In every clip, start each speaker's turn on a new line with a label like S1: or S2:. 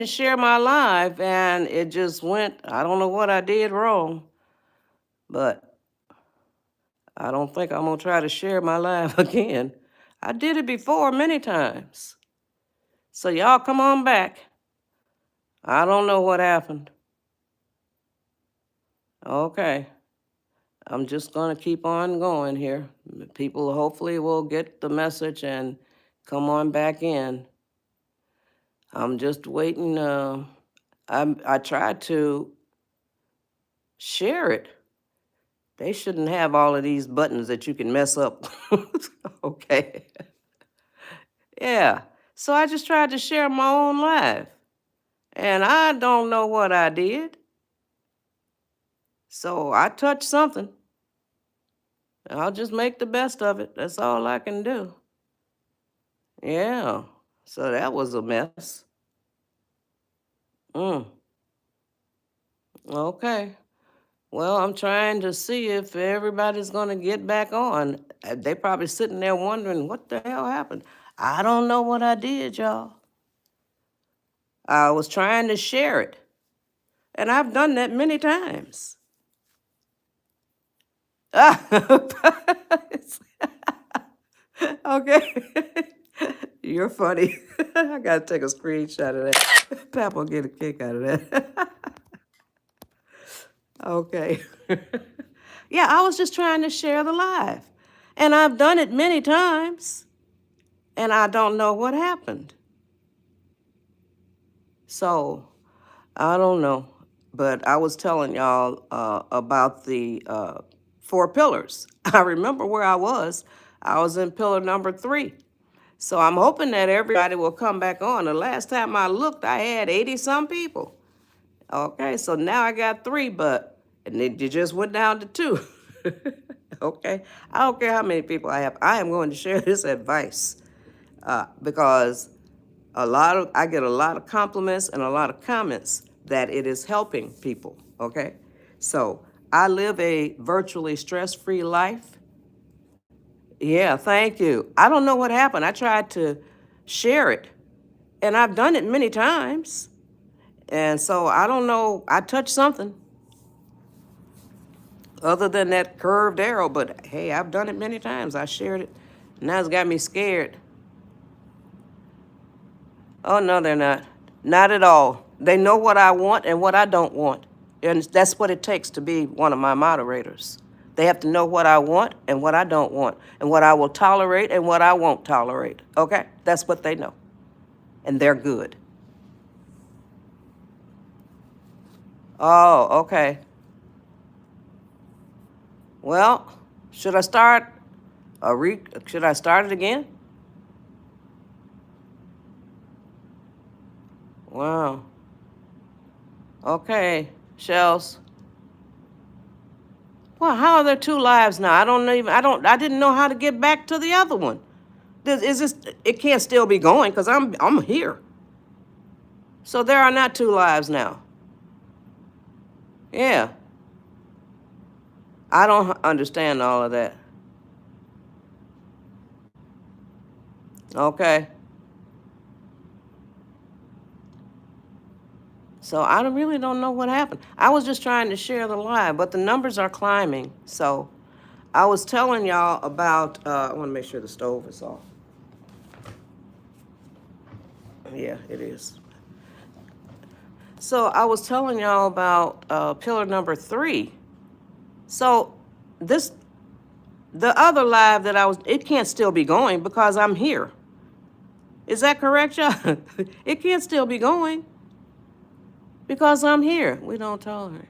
S1: to share my live and it just went, I don't know what I did wrong, but I don't think I'm going to try to share my live again. I did it before many times. So y'all come on back. I don't know what happened. Okay. I'm just going to keep on going here. People hopefully will get the message and come on back in. I'm just waiting. I tried to share it. They shouldn't have all of these buttons that you can mess up. Okay. Yeah. So I just tried to share my own life. And I don't know what I did. So I touched something. I'll just make the best of it. That's all I can do. Yeah. So that was a mess. Mm. Okay. Well, I'm trying to see if everybody's going to get back on. They probably sitting there wondering what the hell happened. I don't know what I did, y'all. I was trying to share it. And I've done that many times. Okay. You're funny. I got to take a screenshot of that. Pap will get a kick out of that. Okay. Yeah, I was just trying to share the live. And I've done it many times. And I don't know what happened. So, I don't know. But I was telling y'all about the 4 pillars. I remember where I was. I was in pillar number 3. So I'm hoping that everybody will come back on. The last time I looked, I had 80-some people. Okay, so now I got 3, and it just went down to 2. Okay, I don't care how many people I have. I am going to share this advice because I get a lot of compliments and a lot of comments that it is helping people. Okay, so I live a virtually stress-free life. Yeah, thank you. I don't know what happened. I tried to share it, and I've done it many times. And so I don't know. I touched something other than that curved arrow, but hey, I've done it many times. I shared it. Now it's got me scared. Oh, no, they're not. Not at all. They know what I want and what I don't want. And that's what it takes to be one of my moderators. They have to know what I want and what I don't want, and what I will tolerate and what I won't tolerate. Okay? That's what they know. And they're good. Oh, okay. Well, should I start should I start it again? Wow. Okay, Shells. Well, how are there 2 lives now? I didn't know how to get back to the other one. It can't still be going because I'm here. So there are not 2 lives now. Yeah. I don't understand all of that. Okay. So I really don't know what happened. I was just trying to share the live, but the numbers are climbing. So I was telling y'all about, I want to make sure the stove is off. Yeah, it is. So I was telling y'all about pillar number 3. So the other live it can't still be going because I'm here. Is that correct, y'all? It can't still be going because I'm here. We don't tolerate.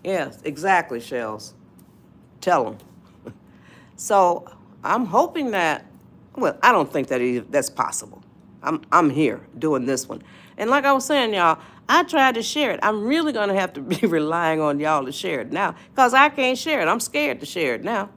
S1: Yes, exactly, Shells. Tell them. So I'm hoping that, well, I don't think that's possible. I'm here doing this one. And like I was saying, y'all, I tried to share it. I'm really going to have to be relying on y'all to share it now because I can't share it. I'm scared to share it now.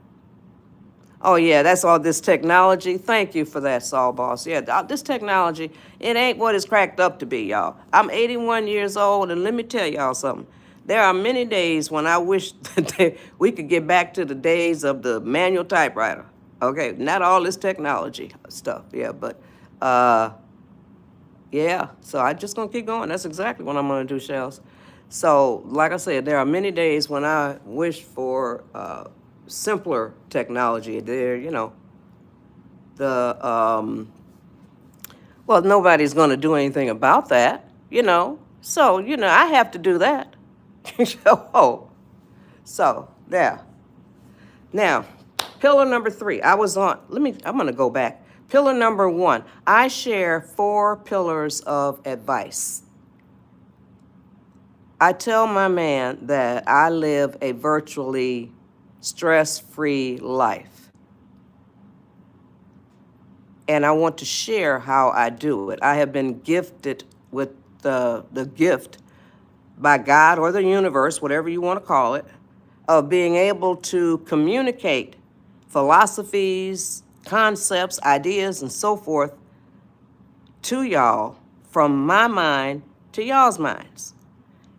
S1: Oh, yeah, that's all this technology. Thank you for that, Saul Boss. Yeah, this technology, it ain't what it's cracked up to be, y'all. I'm 81 years old, and let me tell y'all something. There are many days when I wish that we could get back to the days of the manual typewriter. Okay, not all this technology stuff, yeah, but Yeah, so I just gonna keep going. That's exactly what I'm gonna do, Shells. So, like I said, there are many days when I wish for simpler technology. There, the well, nobody's gonna do anything about that, So, I have to do that. Oh, so there. Now, pillar number 3. I'm gonna go back. Pillar number 1. I share 4 pillars of advice. I tell my man that I live a virtually stress-free life. And I want to share how I do it. I have been gifted with the gift by God or the universe, whatever you want to call it, of being able to communicate philosophies, concepts, ideas, and so forth to y'all from my mind to y'all's minds.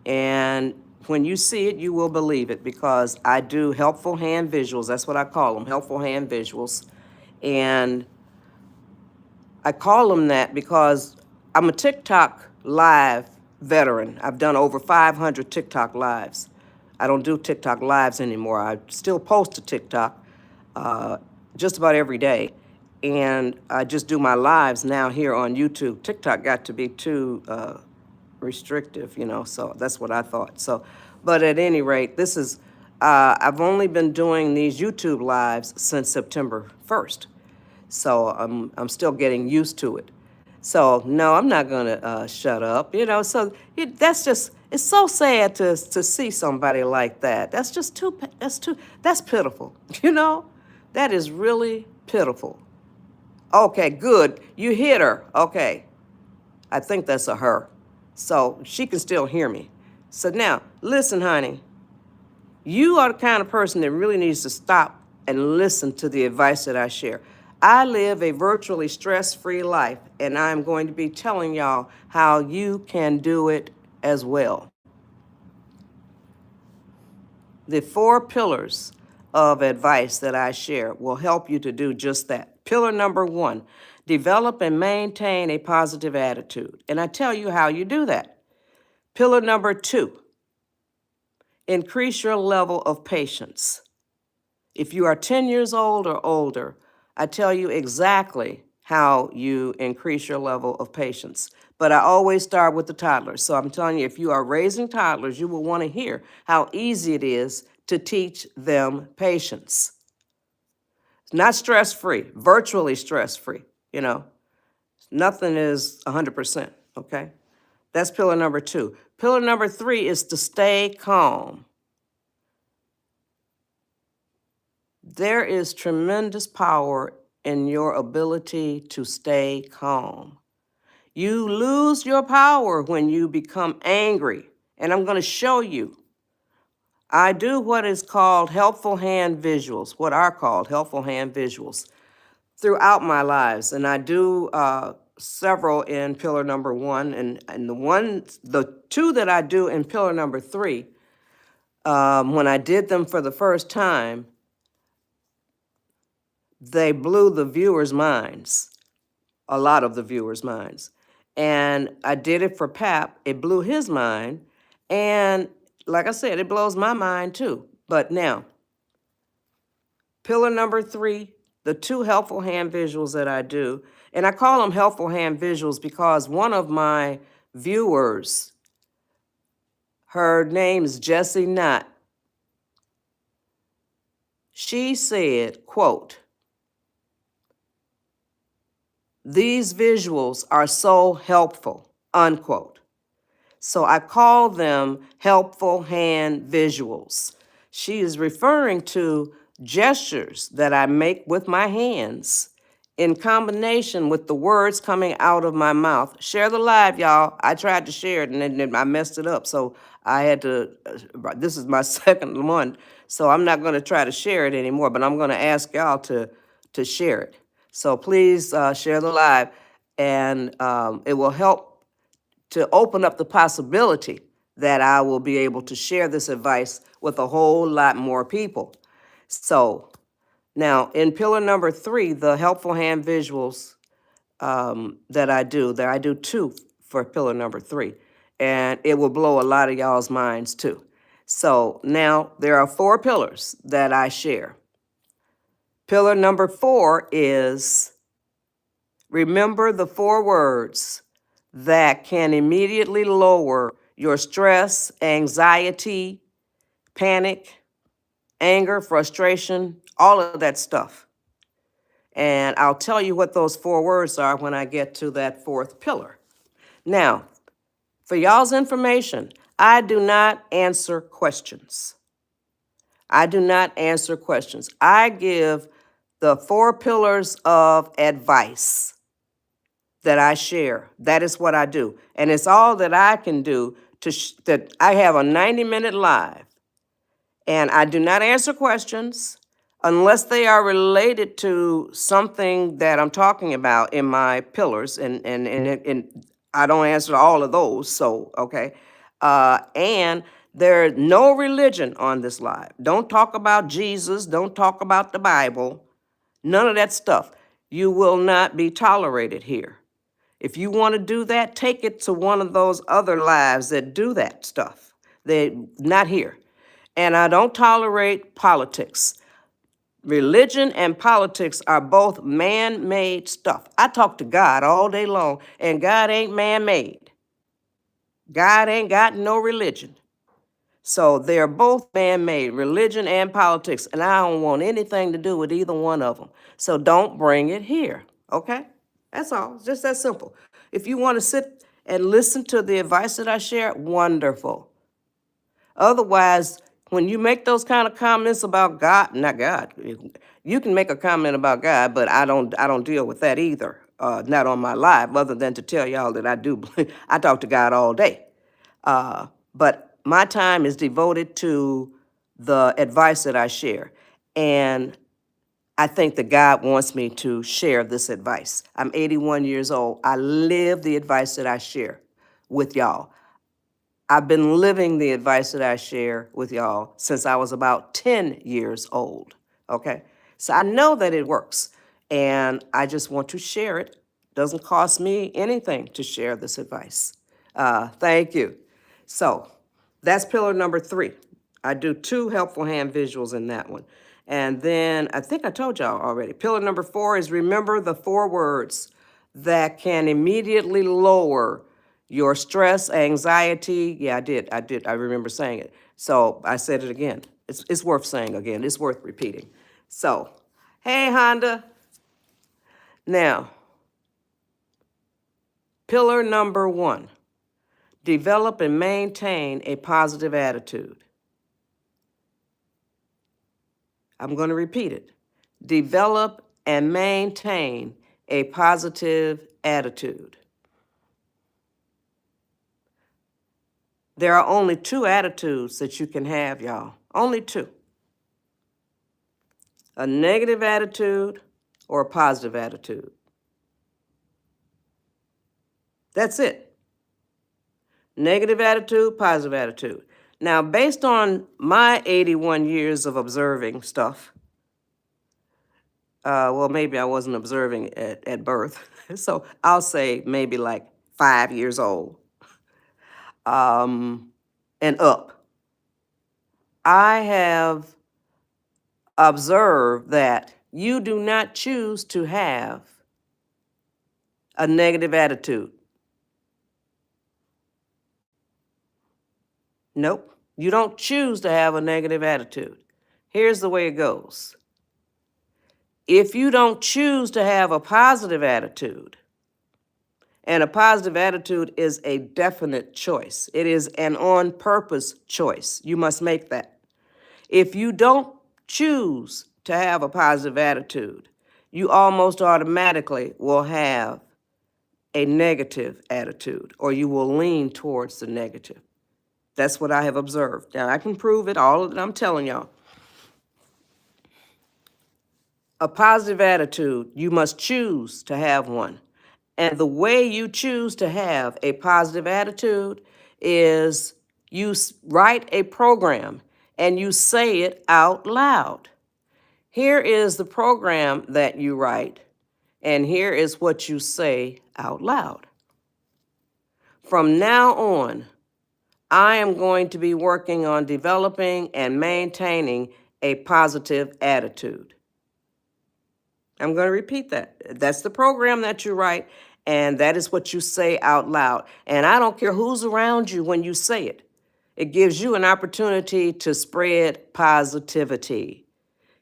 S1: And when you see it, you will believe it because I do helpful hand visuals. That's what I call them, helpful hand visuals. And I call them that because I'm a TikTok live veteran. I've done over 500 TikTok lives. I don't do TikTok lives anymore. I still post to TikTok just about every day. And I just do my lives now here on YouTube. TikTok got to be too restrictive, so that's what I thought. So, but at any rate, I've only been doing these YouTube lives since September 1st. So I'm still getting used to it. So no, I'm not gonna shut up, So it's so sad to see somebody like that. That's pitiful, That is really pitiful. Okay, good. You hit her. Okay, I think that's a her. So she can still hear me. So now, listen, honey. You are the kind of person that really needs to stop and listen to the advice that I share. I live a virtually stress-free life, and I'm going to be telling y'all how you can do it as well. The 4 pillars of advice that I share will help you to do just that. Pillar number 1, develop and maintain a positive attitude. And I tell you how you do that. Pillar number 2, increase your level of patience. If you are 10 years old or older, I tell you exactly how you increase your level of patience. But I always start with the toddlers. So I'm telling you, if you are raising toddlers, you will want to hear how easy it is to teach them patience. It's not stress-free, virtually stress-free, Nothing is 100%, okay? That's pillar number 2. Pillar number 3 is to stay calm. There is tremendous power in your ability to stay calm. You lose your power when you become angry, and I'm going to show you. I do what is called helpful hand visuals, what are called helpful hand visuals, throughout my lives, and I do several in pillar number 1, and the 2 that I do in pillar number 3, when I did them for the first time, they blew the viewers' minds, a lot of the viewers' minds. And I did it for Pap. It blew his mind. And like I said, it blows my mind too. But now, pillar number 3, the 2 helpful hand visuals that I do, and I call them helpful hand visuals because one of my viewers, her name is Jessie Knott, she said, quote, "These visuals are so helpful," unquote. So I call them helpful hand visuals. She is referring to gestures that I make with my hands in combination with the words coming out of my mouth. Share the live, y'all. I tried to share it and then I messed it up. So I had to, this is my second one. So I'm not going to try to share it anymore, but I'm going to ask y'all to share it. So please share the live, and it will help to open up the possibility that I will be able to share this advice with a whole lot more people. So now in pillar number 3, the helpful hand visuals that I do 2 for pillar number 3. And it will blow a lot of y'all's minds too. So now there are 4 pillars that I share. Pillar number 4 is remember the 4 words that can immediately lower your stress, anxiety, panic, anger, frustration, all of that stuff. And I'll tell you what those 4 words are when I get to that 4th pillar. Now, for y'all's information, I do not answer questions. I do not answer questions. I give the 4 pillars of advice that I share. That is what I do. And it's all that I can do that I have a 90-minute live. And I do not answer questions unless they are related to something that I'm talking about in my pillars. And I don't answer all of those, so, okay. And there's no religion on this live. Don't talk about Jesus. Don't talk about the Bible. None of that stuff. You will not be tolerated here. If you want to do that, take it to one of those other lives that do that stuff. They're not here. And I don't tolerate politics. Religion and politics are both man-made stuff. I talk to God all day long, and God ain't man-made. God ain't got no religion. So they're both man-made, religion and politics, and I don't want anything to do with either one of them. So don't bring it here, okay? That's all, it's just that simple. If you want to sit and listen to the advice that I share, wonderful. Otherwise, when you make those kind of comments about God, not God, you can make a comment about God, but I don't deal with that either. Not on my live, other than to tell y'all that I do. I talk to God all day. But my time is devoted to the advice that I share. And I think that God wants me to share this advice. I'm 81 years old. I live the advice that I share with y'all. I've been living the advice that I share with y'all since I was about 10 years old, okay? So I know that it works, and I just want to share it. Doesn't cost me anything to share this advice. Thank you. So that's pillar number 3. I do 2 helpful hand visuals in that one. And then I think I told y'all already. Pillar number 4 is remember the 4 words that can immediately lower your stress, anxiety. Yeah, I did. I remember saying it. So I said it again. It's worth saying again. It's worth repeating. So, hey, Honda. Now, pillar number 1, develop and maintain a positive attitude. I'm going to repeat it. Develop and maintain a positive attitude. There are only 2 attitudes that you can have, y'all. Only 2. A negative attitude or a positive attitude. That's it. Negative attitude, positive attitude. Now, based on my 81 years of observing stuff, well, maybe I wasn't observing at birth, so I'll say maybe like 5 years old and up. I have observed that you do not choose to have a negative attitude. Nope, you don't choose to have a negative attitude. Here's the way it goes. If you don't choose to have a positive attitude, and a positive attitude is a definite choice. It is an on-purpose choice. You must make that. If you don't choose to have a positive attitude, you almost automatically will have a negative attitude, or you will lean towards the negative. That's what I have observed. Now, I can prove it, all that I'm telling y'all. A positive attitude, you must choose to have one. And the way you choose to have a positive attitude is you write a program and you say it out loud. Here is the program that you write, and here is what you say out loud. From now on, I am going to be working on developing and maintaining a positive attitude. I'm going to repeat that. That's the program that you write, and that is what you say out loud. And I don't care who's around you when you say it. It gives you an opportunity to spread positivity.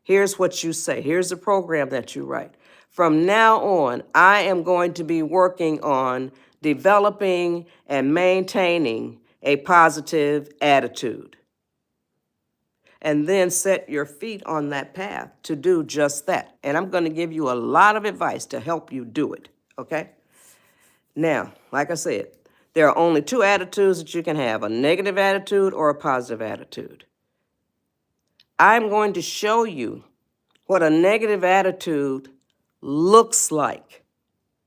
S1: Here's what you say. Here's the program that you write. From now on, I am going to be working on developing and maintaining a positive attitude. And then set your feet on that path to do just that. And I'm going to give you a lot of advice to help you do it, okay? Now, like I said, there are only two attitudes that you can have, a negative attitude or a positive attitude. I'm going to show you what a negative attitude looks like.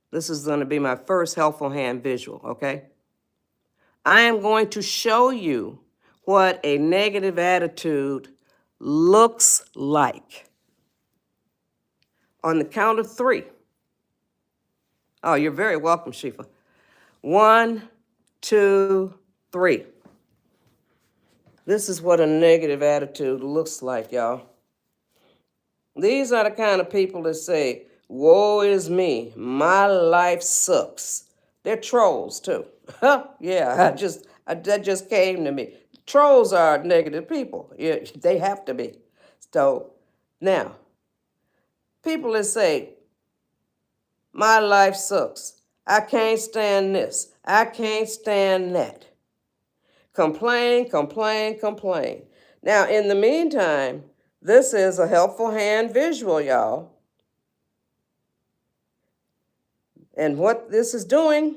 S1: This is going to be my first helpful hand visual, okay? I am going to show you what a negative attitude looks like. On the count of three. Oh, you're very welcome, Shifa. 1, 2, 3. This is what a negative attitude looks like, y'all. These are the kind of people that say, woe is me, my life sucks. They're trolls, too. Yeah, that just came to me. Trolls are negative people. Yeah, they have to be. So, now, people that say, my life sucks. I can't stand this. I can't stand that. Complain, complain, complain. Now, in the meantime, this is a helpful hand visual, y'all. And what this is doing,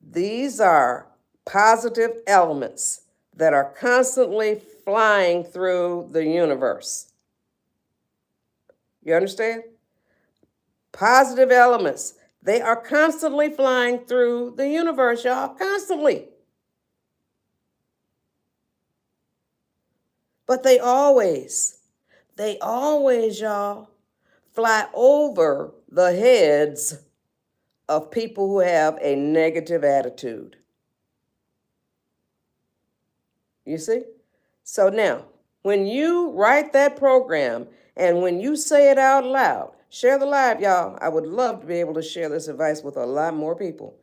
S1: these are positive elements that are constantly flying through the universe. You understand? Positive elements. They are constantly flying through the universe, y'all. Constantly. But they always, y'all, fly over the heads of people who have a negative attitude. You see? So now, when you write that program and when you say it out loud, share the live, y'all. I would love to be able to share this advice with a lot more people.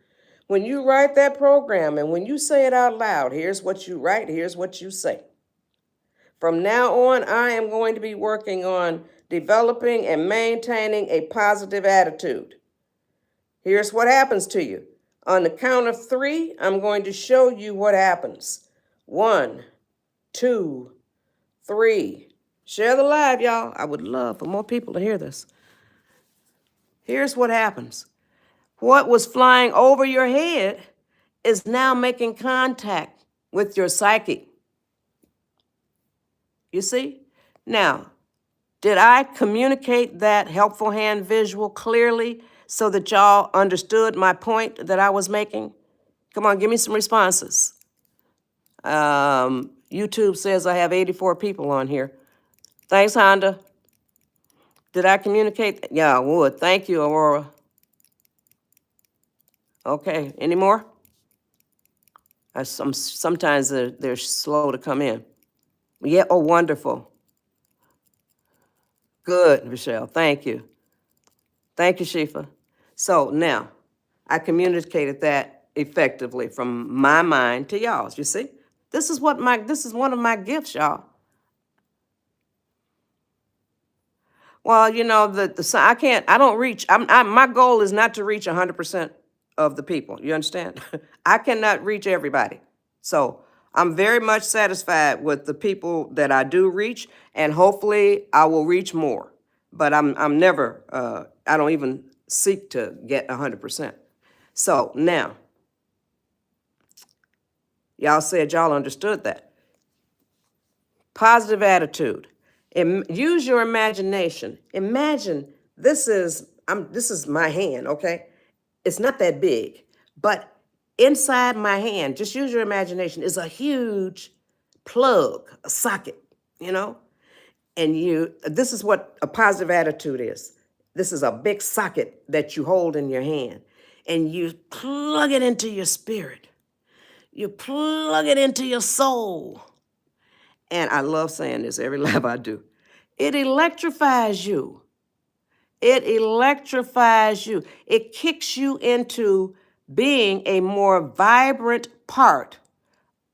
S1: When you write that program and when you say it out loud, here's what you write, here's what you say. From now on, I am going to be working on developing and maintaining a positive attitude. Here's what happens to you. On the count of 3, I'm going to show you what happens. 1, 2, 3. Share the live, y'all. I would love for more people to hear this. Here's what happens. What was flying over your head is now making contact with your psyche. You see? Now, did I communicate that helpful hand visual clearly so that y'all understood my point that I was making? Come on, give me some responses. YouTube says I have 84 people on here. Thanks, Honda. Did I communicate? Yeah, I would. Thank you, Aurora. Okay, any more? Sometimes they're slow to come in. Yeah, oh, wonderful. Good, Michelle, thank you. Thank you, Shifa. So now, I communicated that effectively from my mind to y'all's, you see? This is one of my gifts, y'all. Well, you know, I don't reach, my goal is not to reach 100% of the people, you understand? I cannot reach everybody. So I'm very much satisfied with the people that I do reach, and hopefully I will reach more. But I'm never, I don't even seek to get 100%. So now, y'all said y'all understood that. Positive attitude. Use your imagination. Imagine this is my hand, okay? It's not that big, but inside my hand, just use your imagination, is a huge plug, a socket, you know? And this is what a positive attitude is. This is a big socket that you hold in your hand. and you plug it into your spirit. You plug it into your soul. And I love saying this every live I do. It electrifies you. It electrifies you. It kicks you into being a more vibrant part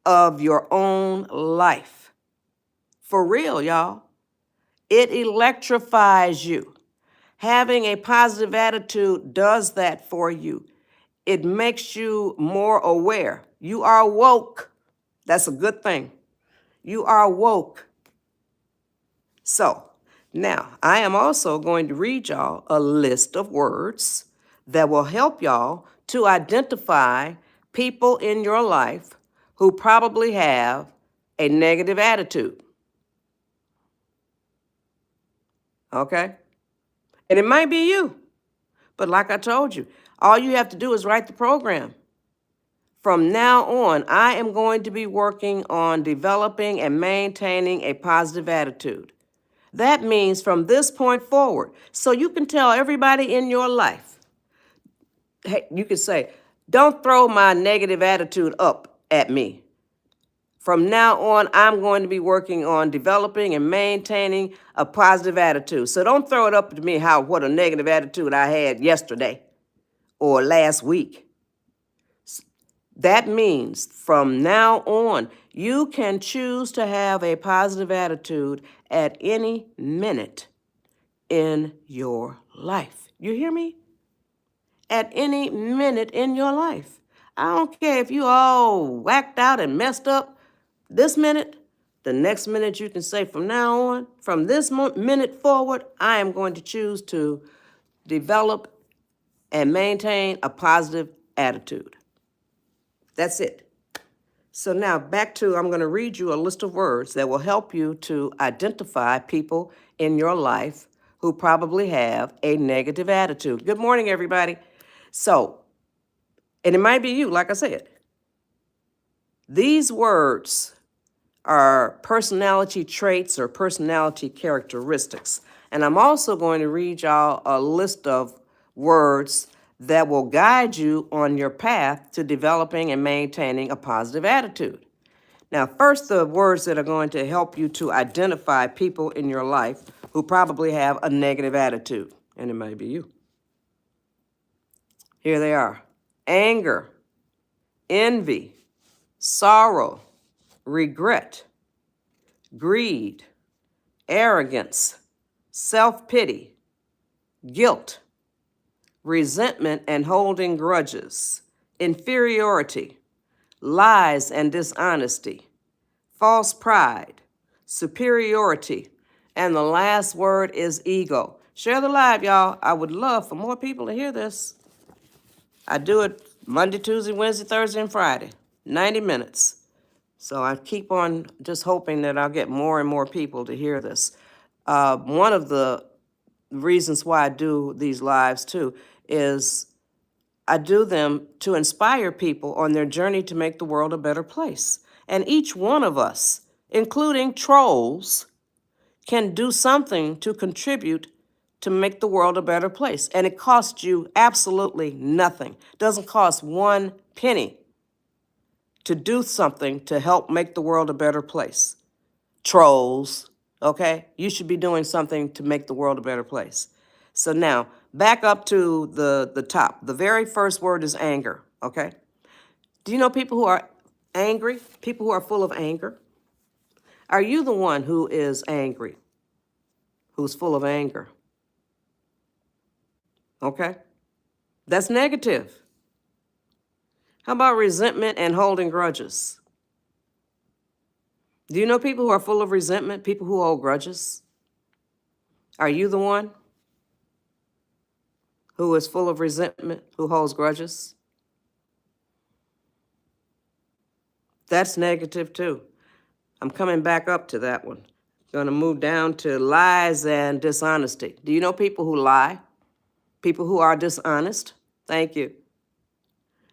S1: of your own life. For real, y'all. It electrifies you. Having a positive attitude does that for you. It makes you more aware. You are woke. That's a good thing. You are woke. So, now I am also going to read y'all a list of words that will help y'all to identify people in your life who probably have a negative attitude. Okay? And it might be you. But like I told you, all you have to do is write the program. From now on, I am going to be working on developing and maintaining a positive attitude. That means from this point forward, so you can tell everybody in your life, hey, you can say, don't throw my negative attitude up at me. From now on, I'm going to be working on developing and maintaining a positive attitude. So don't throw it up to me what a negative attitude I had yesterday or last week. That means from now on, you can choose to have a positive attitude at any minute in your life. You hear me? At any minute in your life. I don't care if you all whacked out and messed up this minute. The next minute you can say from now on, from this minute forward, I am going to choose to develop and maintain a positive attitude. That's it. So now back to, I'm going to read you a list of words that will help you to identify people in your life who probably have a negative attitude. Good morning, everybody. So, and it might be you, like I said. These words are personality traits or personality characteristics. And I'm also going to read y'all a list of words that will guide you on your path to developing and maintaining a positive attitude. Now, first, the words that are going to help you to identify people in your life who probably have a negative attitude, and it may be you. Here they are: anger, envy, sorrow, regret, greed, arrogance, self-pity, guilt, resentment and holding grudges, inferiority, lies and dishonesty, false pride, superiority, and the last word is ego. Share the live, y'all. I would love for more people to hear this. I do it Monday, Tuesday, Wednesday, Thursday, and Friday, 90 minutes. So I keep on just hoping that I'll get more and more people to hear this. One of the reasons why I do these lives too is I do them to inspire people on their journey to make the world a better place. And each one of us, including trolls, can do something to contribute to make the world a better place. And it costs you absolutely nothing. It doesn't cost 1 penny to do something to help make the world a better place. Trolls, okay? You should be doing something to make the world a better place. So now, back up to the top. The very first word is anger, okay? Do you know people who are angry? People who are full of anger? Are you the one who is angry? Who's full of anger? Okay? That's negative. How about resentment and holding grudges? Do you know people who are full of resentment, people who hold grudges? Are you the one who is full of resentment, who holds grudges? That's negative too. I'm coming back up to that one. Going to move down to lies and dishonesty. Do you know people who lie? People who are dishonest? Thank you.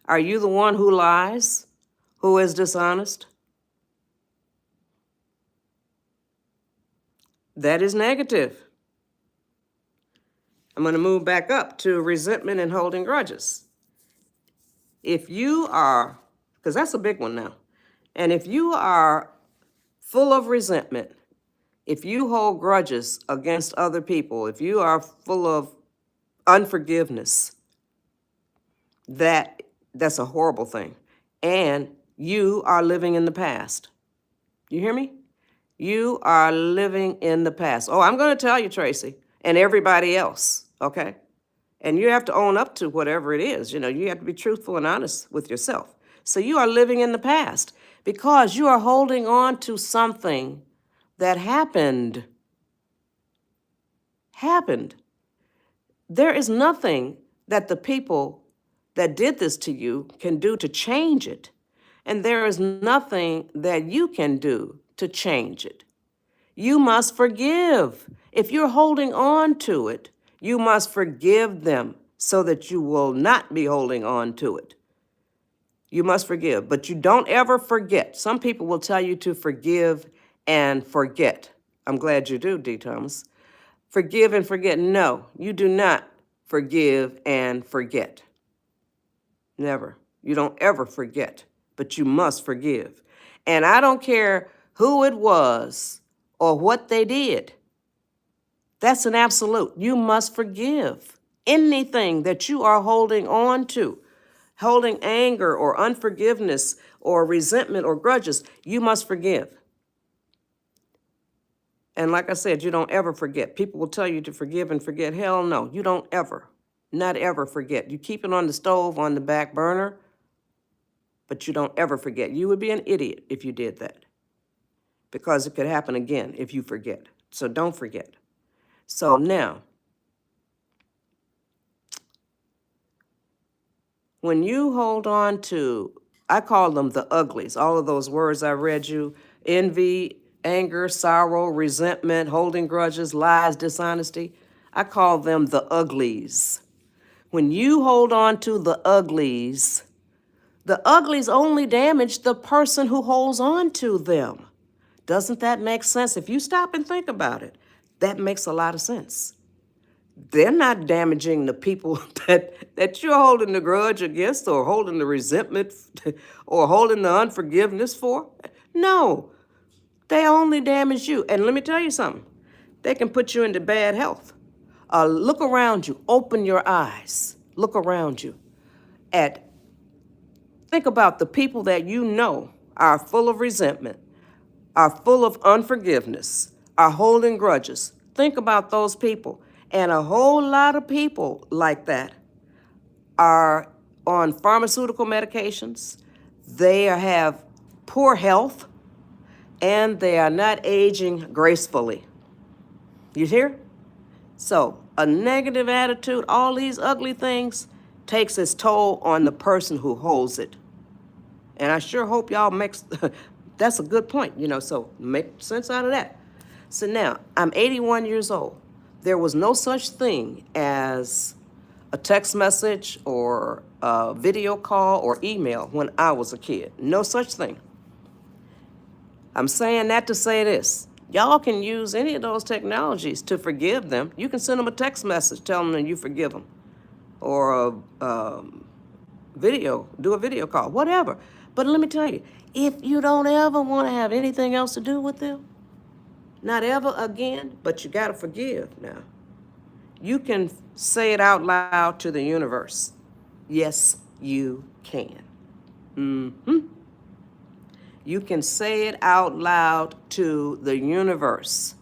S1: Are you the one who lies, who is dishonest? That is negative. I'm going to move back up to resentment and holding grudges. If you are, because that's a big one now, and if you are full of resentment, if you hold grudges against other people, if you are full of unforgiveness, that's a horrible thing. And you are living in the past. You hear me? You are living in the past. Oh, I'm going to tell you, Tracy, and everybody else, okay? And you have to own up to whatever it is. You have to be truthful and honest with yourself. So you are living in the past because you are holding on to something that happened. There is nothing that the people that did this to you can do to change it. And there is nothing that you can do to change it. You must forgive. If you're holding on to it, you must forgive them so that you will not be holding on to it. You must forgive, but you don't ever forget. Some people will tell you to forgive and forget. I'm glad you do, D. Thomas. Forgive and forget. No, you do not forgive and forget. Never. You don't ever forget, but you must forgive. And I don't care who it was or what they did. That's an absolute. You must forgive anything that you are holding on to, holding anger or unforgiveness or resentment or grudges. You must forgive. And like I said, you don't ever forget. People will tell you to forgive and forget. Hell no, you don't ever, not ever forget. You keep it on the stove, on the back burner, but you don't ever forget. You would be an idiot if you did that, because it could happen again if you forget. So don't forget. So now, when you hold on to, I call them the uglies, all of those words I read you, envy, anger, sorrow, resentment, holding grudges, lies, dishonesty, I call them the uglies. When you hold on to the uglies only damage the person who holds on to them. Doesn't that make sense? If you stop and think about it, that makes a lot of sense. They're not damaging the people that you're holding the grudge against or holding the resentment or holding the unforgiveness for. No, they only damage you. And let me tell you something. They can put you into bad health. Look around you. Open your eyes. Look around you. Think about the people that you know are full of resentment, are full of unforgiveness, are holding grudges. Think about those people. And a whole lot of people like that are on pharmaceutical medications. They have poor health, and they are not aging gracefully. You hear? So a negative attitude, all these ugly things, takes its toll on the person who holds it. And I sure hope y'all that's a good point, so make sense out of that. So now, I'm 81 years old. There was no such thing as a text message or a video call or email when I was a kid. No such thing. I'm saying that to say this. Y'all can use any of those technologies to forgive them. You can send them a text message telling them you forgive them. Or do a video call, whatever. But let me tell you, if you don't ever want to have anything else to do with them, not ever again, but you got to forgive now. You can say it out loud to the universe. Yes, you can. You can say it out loud to the universe.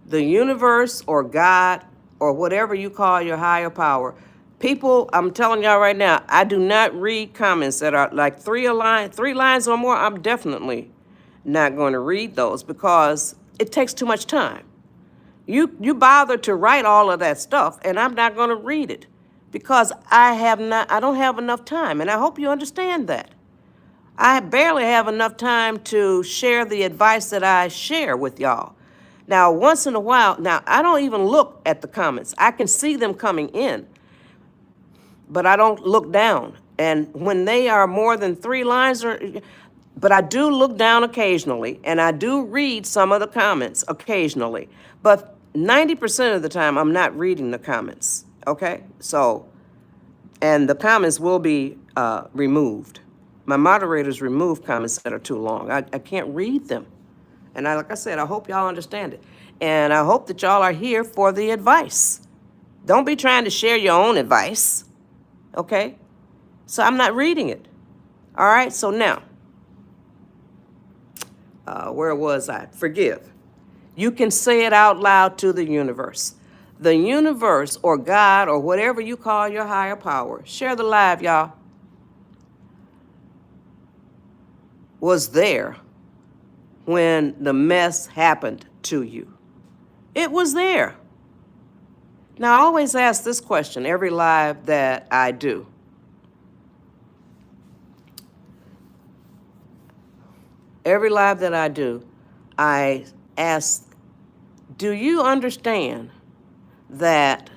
S1: The universe or God or whatever you call your higher power. People, I'm telling y'all right now, I do not read comments that are like three lines or more. I'm definitely not going to read those because it takes too much time. You bother to write all of that stuff, and I'm not going to read it because I don't have enough time, and I hope you understand that. I barely have enough time to share the advice that I share with y'all. Now, once in a while, I don't even look at the comments. I can see them coming in, but I don't look down. And when they are more than 3 lines, but I do look down occasionally, and I do read some of the comments occasionally. But 90% of the time, I'm not reading the comments, okay? So And the comments will be removed. My moderators remove comments that are too long. I can't read them. And like I said, I hope y'all understand it. And I hope that y'all are here for the advice. Don't be trying to share your own advice, okay? So I'm not reading it. All right, so now, where was I? Forgive. You can say it out loud to the universe. The universe or God or whatever you call your higher power, share the live, y'all, was there when the mess happened to you. It was there. Now, I always ask this question every live that I do. Every live that I do, I ask, do you understand that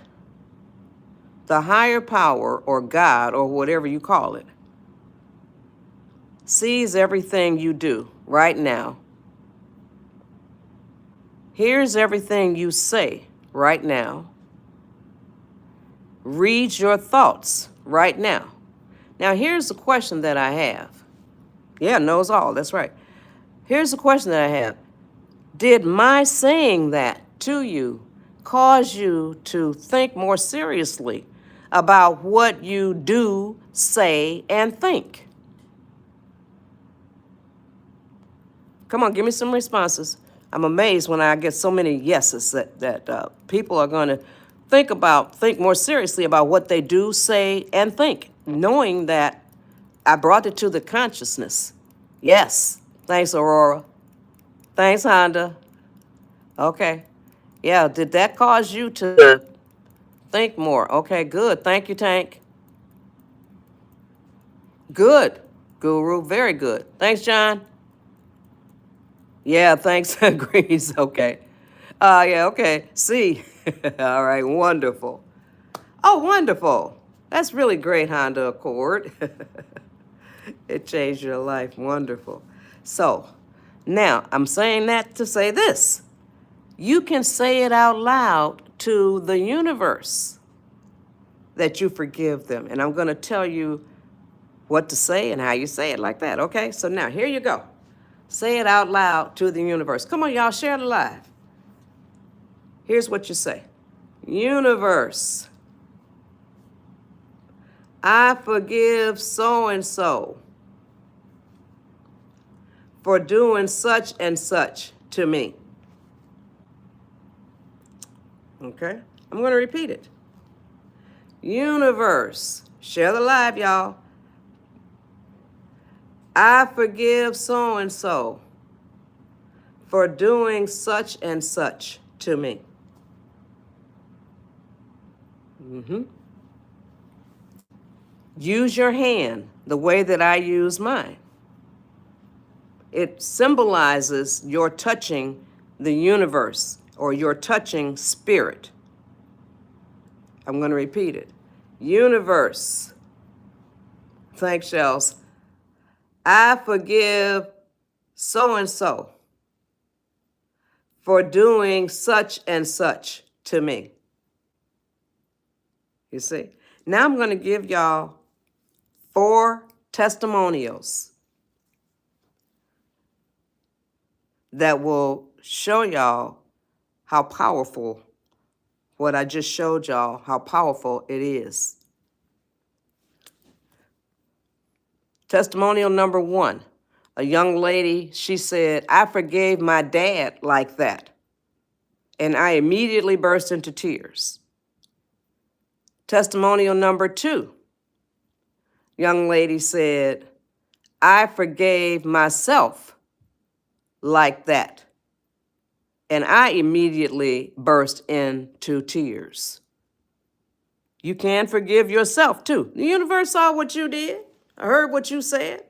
S1: the higher power or God or whatever you call it sees everything you do right now, hears everything you say right now, reads your thoughts right now? Now, here's the question that I have. Yeah, knows all, that's right. Here's the question that I have. Did my saying that to you cause you to think more seriously about what you do, say, and think? Come on, give me some responses. I'm amazed when I get so many yeses that people are going to think more seriously about what they do, say, and think, knowing that I brought it to the consciousness. Yes. Thanks, Aurora. Thanks, Honda. Okay. Yeah, did that cause you to think more? Okay, good. Thank you, Tank. Good, Guru. Very good. Thanks, John. Yeah, thanks, agrees. Okay. Yeah, okay. See. All right, wonderful. Oh, wonderful. That's really great, Honda Accord. It changed your life. Wonderful. So, now I'm saying that to say this. You can say it out loud to the universe that you forgive them. And I'm going to tell you what to say and how you say it like that, okay? So now, here you go. Say it out loud to the universe. Come on, y'all, share it live. Here's what you say. Universe, I forgive so-and-so for doing such and such to me. Okay? I'm going to repeat it. Universe, share the live, y'all. I forgive so-and-so for doing such and such to me. Use your hand the way that I use mine. It symbolizes your touching the universe or your touching spirit. I'm going to repeat it. Universe, thanks, Shells. I forgive so-and-so for doing such and such to me. You see? Now I'm going to give y'all 4 testimonials that will show y'all how powerful what I just showed y'all, how powerful it is. Testimonial number 1. A young lady, she said, I forgave my dad like that. And I immediately burst into tears. Testimonial number 2. Young lady said, I forgave myself like that. And I immediately burst into tears. You can forgive yourself too. The universe saw what you did. I heard what you said.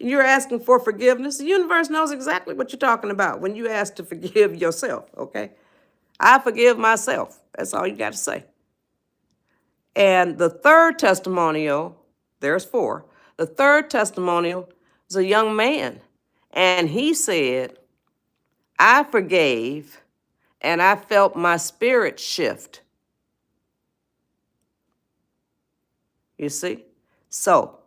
S1: You're asking for forgiveness. The universe knows exactly what you're talking about when you ask to forgive yourself, okay? I forgive myself. That's all you got to say. And the third testimonial, there's 4. The third testimonial is a young man. And he said, I forgave and I felt my spirit shift. You see? So,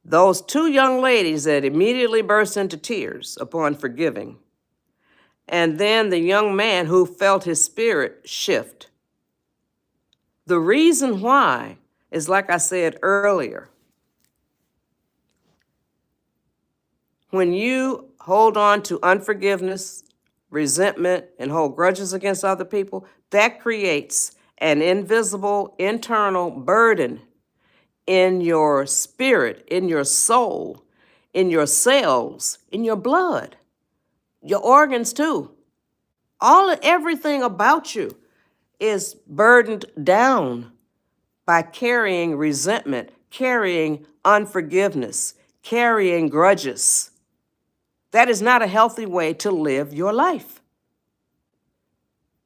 S1: those two young ladies that immediately burst into tears upon forgiving, and then the young man who felt his spirit shift. The reason why is, like I said earlier, when you hold on to unforgiveness, resentment, and hold grudges against other people, that creates an invisible internal burden in your spirit, in your soul, in your cells, in your blood, your organs too. Everything about you is burdened down by carrying resentment, carrying unforgiveness, carrying grudges. That is not a healthy way to live your life.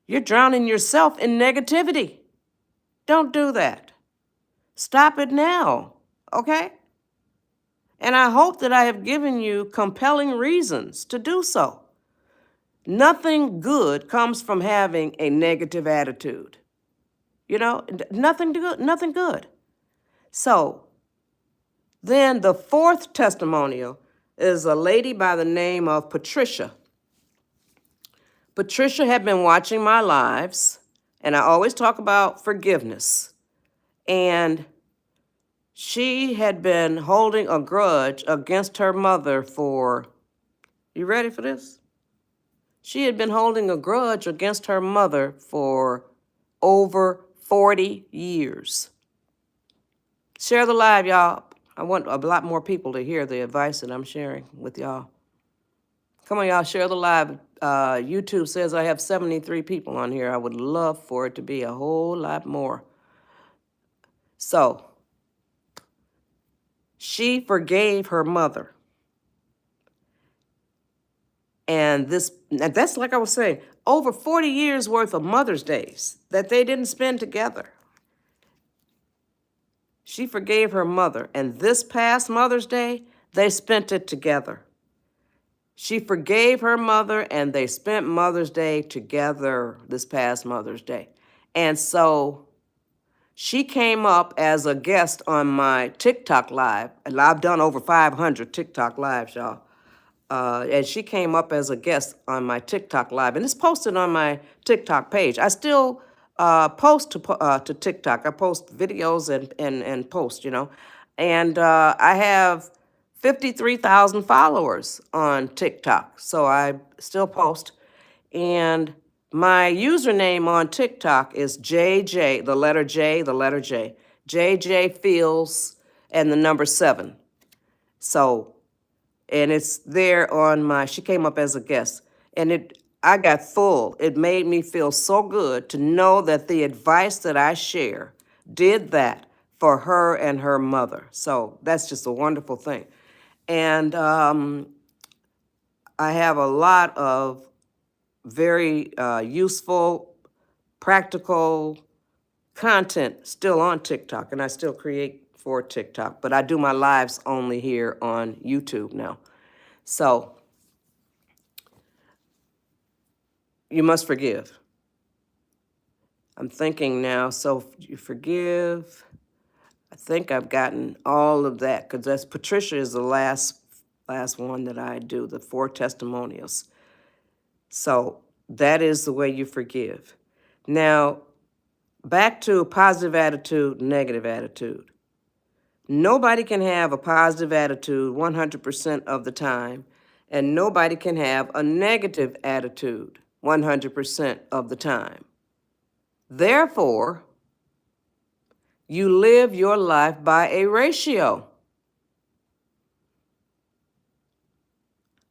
S1: You're drowning yourself in negativity. Don't do that. Stop it now, okay? And I hope that I have given you compelling reasons to do so. Nothing good comes from having a negative attitude. You know, nothing good, nothing good. So, then the fourth testimonial is a lady by the name of Patricia. Patricia had been watching my lives, and I always talk about forgiveness. And she had been holding a grudge against her mother for, you ready for this? She had been holding a grudge against her mother for over 40 years. Share the live, y'all. I want a lot more people to hear the advice that I'm sharing with y'all. Come on, y'all, share the live. YouTube says I have 73 people on here. I would love for it to be a whole lot more. So, she forgave her mother. And that's like I was saying, over 40 years worth of Mother's Days that they didn't spend together. She forgave her mother, and this past Mother's Day, they spent it together. She forgave her mother, and they spent Mother's Day together this past Mother's Day. And so she came up as a guest on my TikTok live. And I've done over 500 TikTok lives, y'all. And she came up as a guest on my TikTok live, and it's posted on my TikTok page. I still post to TikTok. I post videos and post, you know. And I have 53,000 followers on TikTok, so I still post. And my username on TikTok is JJ, the letter J, JJ Fields, and the number 7. So, and it's there on my, she came up as a guest, and I got full. It made me feel so good to know that the advice that I share did that for her and her mother. So that's just a wonderful thing. And I have a lot of very useful, practical content still on TikTok, and I still create for TikTok, but I do my lives only here on YouTube now. So, you must forgive. I'm thinking now, so you forgive. I think I've gotten all of that, because that's Patricia is the last one that I do, the 4 testimonials. So that is the way you forgive. Now, back to positive attitude, negative attitude. Nobody can have a positive attitude 100% of the time, and nobody can have a negative attitude 100% of the time. Therefore, you live your life by a ratio.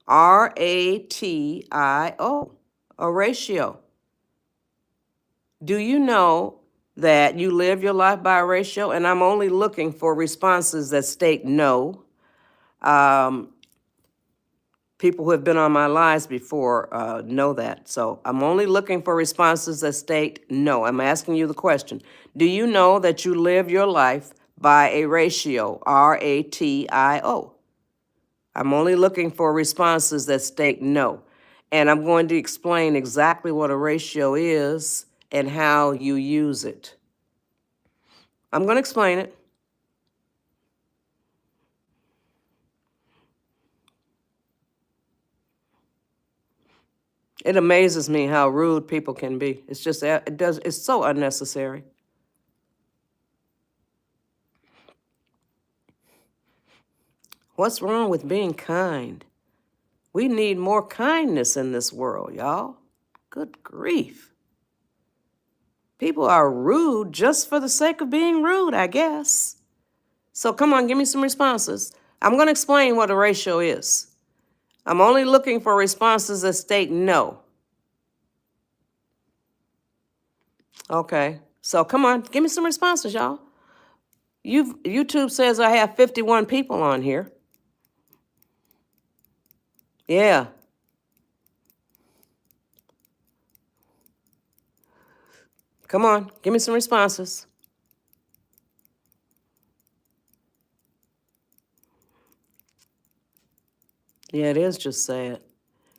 S1: RATIO, a ratio. Do you know that you live your life by a ratio? And I'm only looking for responses that state no. People who have been on my lives before know that. So I'm only looking for responses that state no. I'm asking you the question. Do you know that you live your life by a ratio, RATIO? I'm only looking for responses that state no. And I'm going to explain exactly what a ratio is and how you use it. I'm going to explain it. It amazes me how rude people can be. It's just, it's so unnecessary. What's wrong with being kind? We need more kindness in this world, y'all. Good grief. People are rude just for the sake of being rude, I guess. So come on, give me some responses. I'm going to explain what a ratio is. I'm only looking for responses that state no. Okay, so come on, give me some responses, y'all. YouTube says I have 51 people on here. Yeah. Come on, give me some responses. Yeah, it is just sad.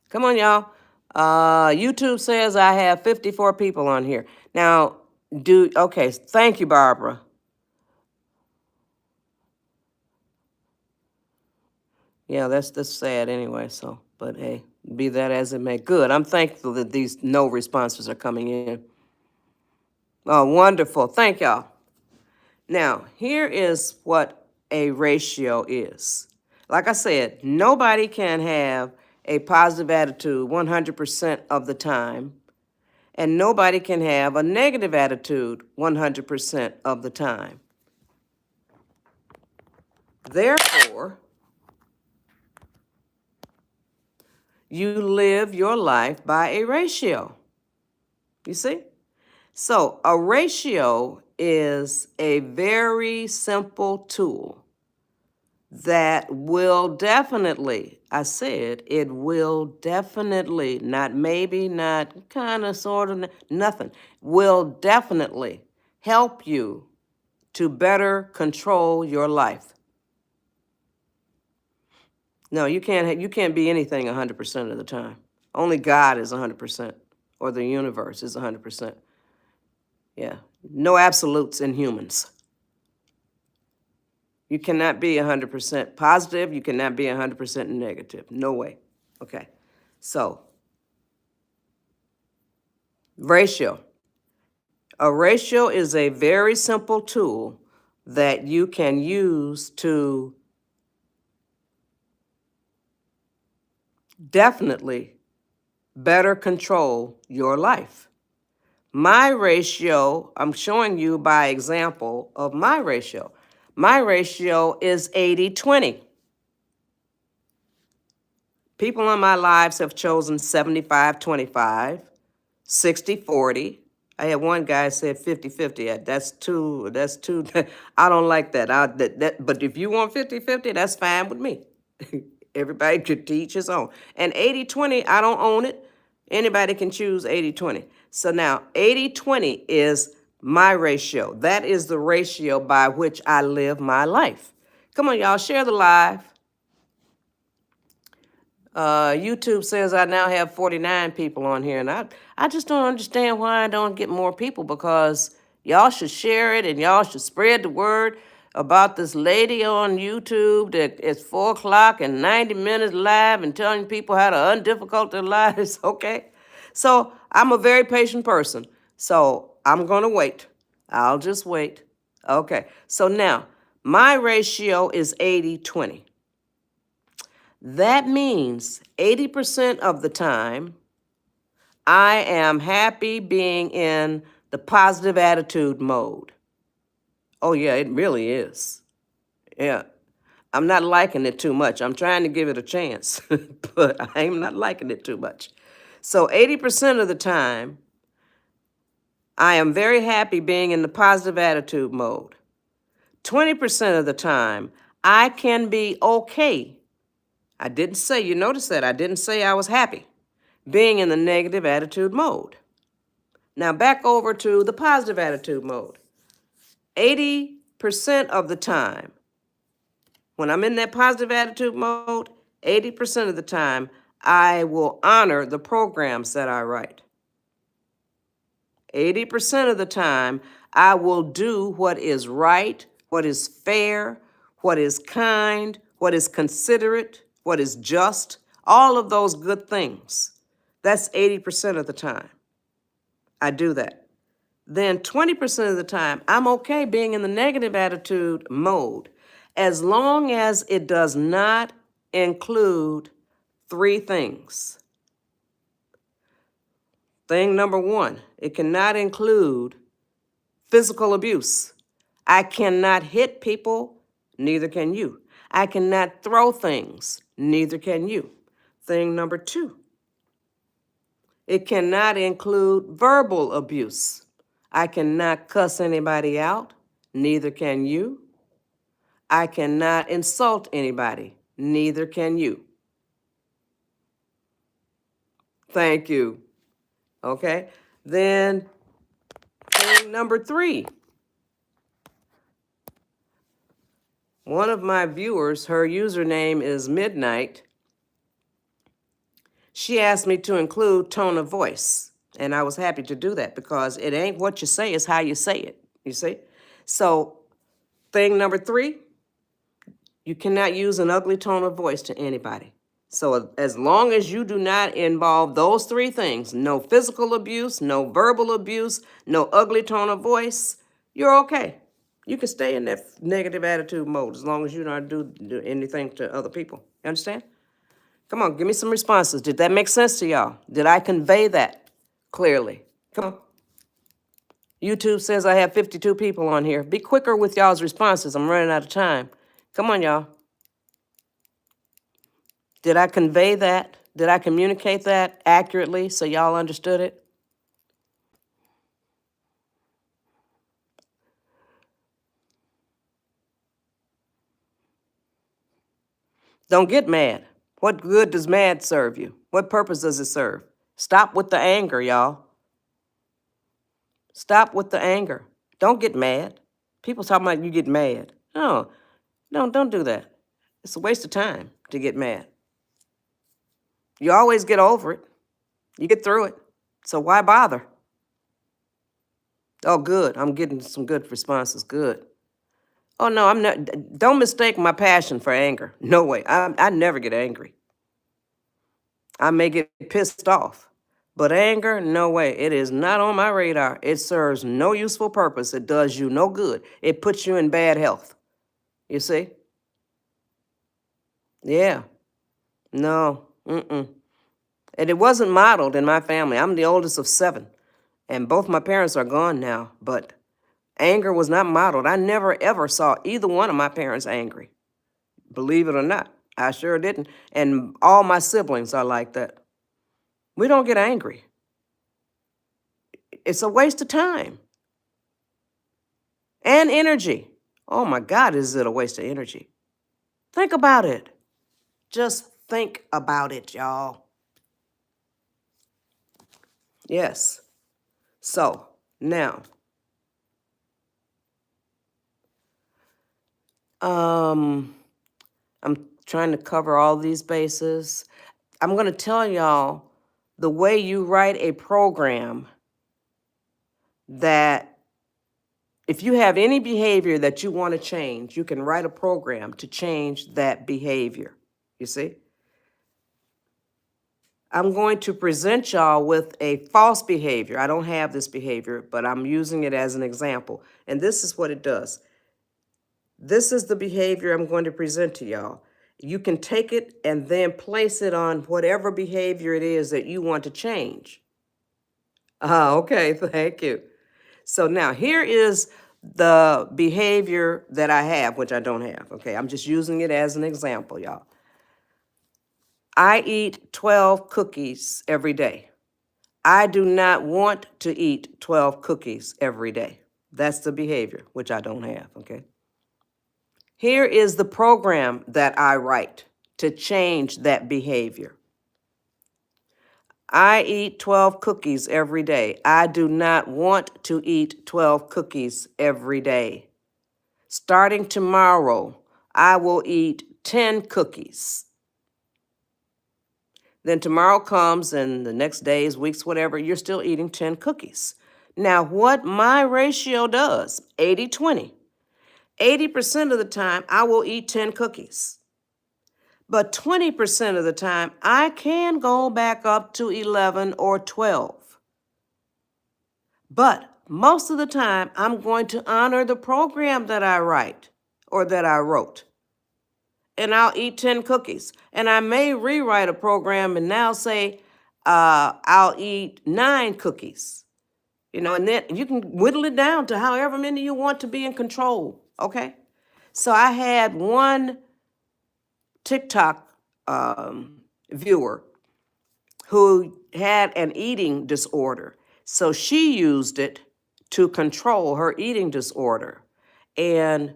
S1: Come on, y'all. YouTube says I have 54 people on here. Now, okay, thank you, Barbara. Yeah, that's sad anyway, so, but hey, be that as it may. Good, I'm thankful that these no responses are coming in. Oh, wonderful, thank y'all. Now, here is what a ratio is. Like I said, nobody can have a positive attitude 100% of the time, and nobody can have a negative attitude 100% of the time. Therefore, you live your life by a ratio. You see? So a ratio is a very simple tool that will definitely, I said, it will definitely, not maybe, not kind of, sort of, nothing, will definitely help you to better control your life. No, you can't be anything 100% of the time. Only God is 100%, or the universe is 100%. Yeah, no absolutes in humans. You cannot be 100% positive. You cannot be 100% negative. No way. Okay, so ratio. A ratio is a very simple tool that you can use to definitely better control your life. My ratio, I'm showing you by example of my ratio. My ratio is 80-20. People in my lives have chosen 75-25, 60-40. I had one guy said 50-50. That's too, I don't like that. But if you want 50-50, that's fine with me. Everybody could teach his own. And 80-20, I don't own it. Anybody can choose 80-20. So now 80-20 is my ratio. That is the ratio by which I live my life. Come on, y'all, share the live. YouTube says I now have 49 people on here, and I just don't understand why I don't get more people, because y'all should share it and y'all should spread the word about this lady on YouTube that is 4 o'clock and 90 minutes live and telling people how to undifficult their lives, okay? So I'm a very patient person, so I'm going to wait. I'll just wait. Okay, so now my ratio is 80-20. That means 80% of the time, I am happy being in the positive attitude mode. Oh, yeah, it really is. Yeah. I'm not liking it too much. I'm trying to give it a chance, but I'm not liking it too much. So 80% of the time, I am very happy being in the positive attitude mode. 20% of the time, I can be okay. I didn't say, you notice that, I didn't say I was happy being in the negative attitude mode. Now back over to the positive attitude mode. 80% of the time, when I'm in that positive attitude mode, 80% of the time, I will honor the programs that I write. 80% of the time, I will do what is right, what is fair, what is kind, what is considerate, what is just, all of those good things. That's 80% of the time I do that. Then 20% of the time, I'm okay being in the negative attitude mode as long as it does not include three things. Thing number one, it cannot include physical abuse. I cannot hit people, neither can you. I cannot throw things, neither can you. Thing number two, it cannot include verbal abuse. I cannot cuss anybody out, neither can you. I cannot insult anybody, neither can you. Thank you. Okay? Then thing number three. One of my viewers, her username is Midnight. She asked me to include tone of voice, and I was happy to do that because it ain't what you say, it's how you say it, you see? So, thing number three, you cannot use an ugly tone of voice to anybody. So, as long as you do not involve those three things, no physical abuse, no verbal abuse, no ugly tone of voice, you're okay. You can stay in that negative attitude mode as long as you don't do anything to other people. You understand? Come on, give me some responses. Did that make sense to y'all? Did I convey that clearly? Come on. YouTube says I have 52 people on here. Be quicker with y'all's responses. I'm running out of time. Come on, y'all. Did I convey that? Did I communicate that accurately so y'all understood it? Don't get mad. What good does mad serve you? What purpose does it serve? Stop with the anger, y'all. Stop with the anger. Don't get mad. People talking about you get mad. No, don't do that. It's a waste of time to get mad. You always get over it. You get through it. So why bother? Oh, good. I'm getting some good responses. Good. Oh, no, I'm not. Don't mistake my passion for anger. No way. I never get angry. I may get pissed off. But anger, no way. It is not on my radar. It serves no useful purpose. It does you no good. It puts you in bad health. You see? Yeah. No. Mm-mm. And it wasn't modeled in my family. I'm the oldest of 7. And both my parents are gone now. But anger was not modeled. I never, ever saw either one of my parents angry. Believe it or not. I sure didn't. And all my siblings are like that. We don't get angry. It's a waste of time and energy. Oh my God, is it a waste of energy? Think about it. Just think about it, y'all. Yes. So now, I'm trying to cover all these bases. I'm going to tell y'all the way you write a program that if you have any behavior that you want to change, you can write a program to change that behavior. You see? I'm going to present y'all with a false behavior. I don't have this behavior, but I'm using it as an example. And this is what it does. This is the behavior I'm going to present to y'all. You can take it and then place it on whatever behavior it is that you want to change. Okay, thank you. So now here is the behavior that I have, which I don't have. Okay, I'm just using it as an example, y'all. I eat 12 cookies every day. I do not want to eat 12 cookies every day. That's the behavior, which I don't have, okay? Here is the program that I write to change that behavior. I eat 12 cookies every day. I do not want to eat 12 cookies every day. Starting tomorrow, I will eat 10 cookies. Then tomorrow comes and the next days, weeks, whatever, you're still eating 10 cookies. Now, what my ratio does, 80-20, 80% of the time, I will eat 10 cookies. But 20% of the time, I can go back up to 11 or 12. But most of the time, I'm going to honor the program that I write or that I wrote. And I'll eat 10 cookies. And I may rewrite a program and now say, I'll eat 9 cookies. And then you can whittle it down to however many you want to be in control. Okay? So I had one TikTok viewer who had an eating disorder. So she used it to control her eating disorder. And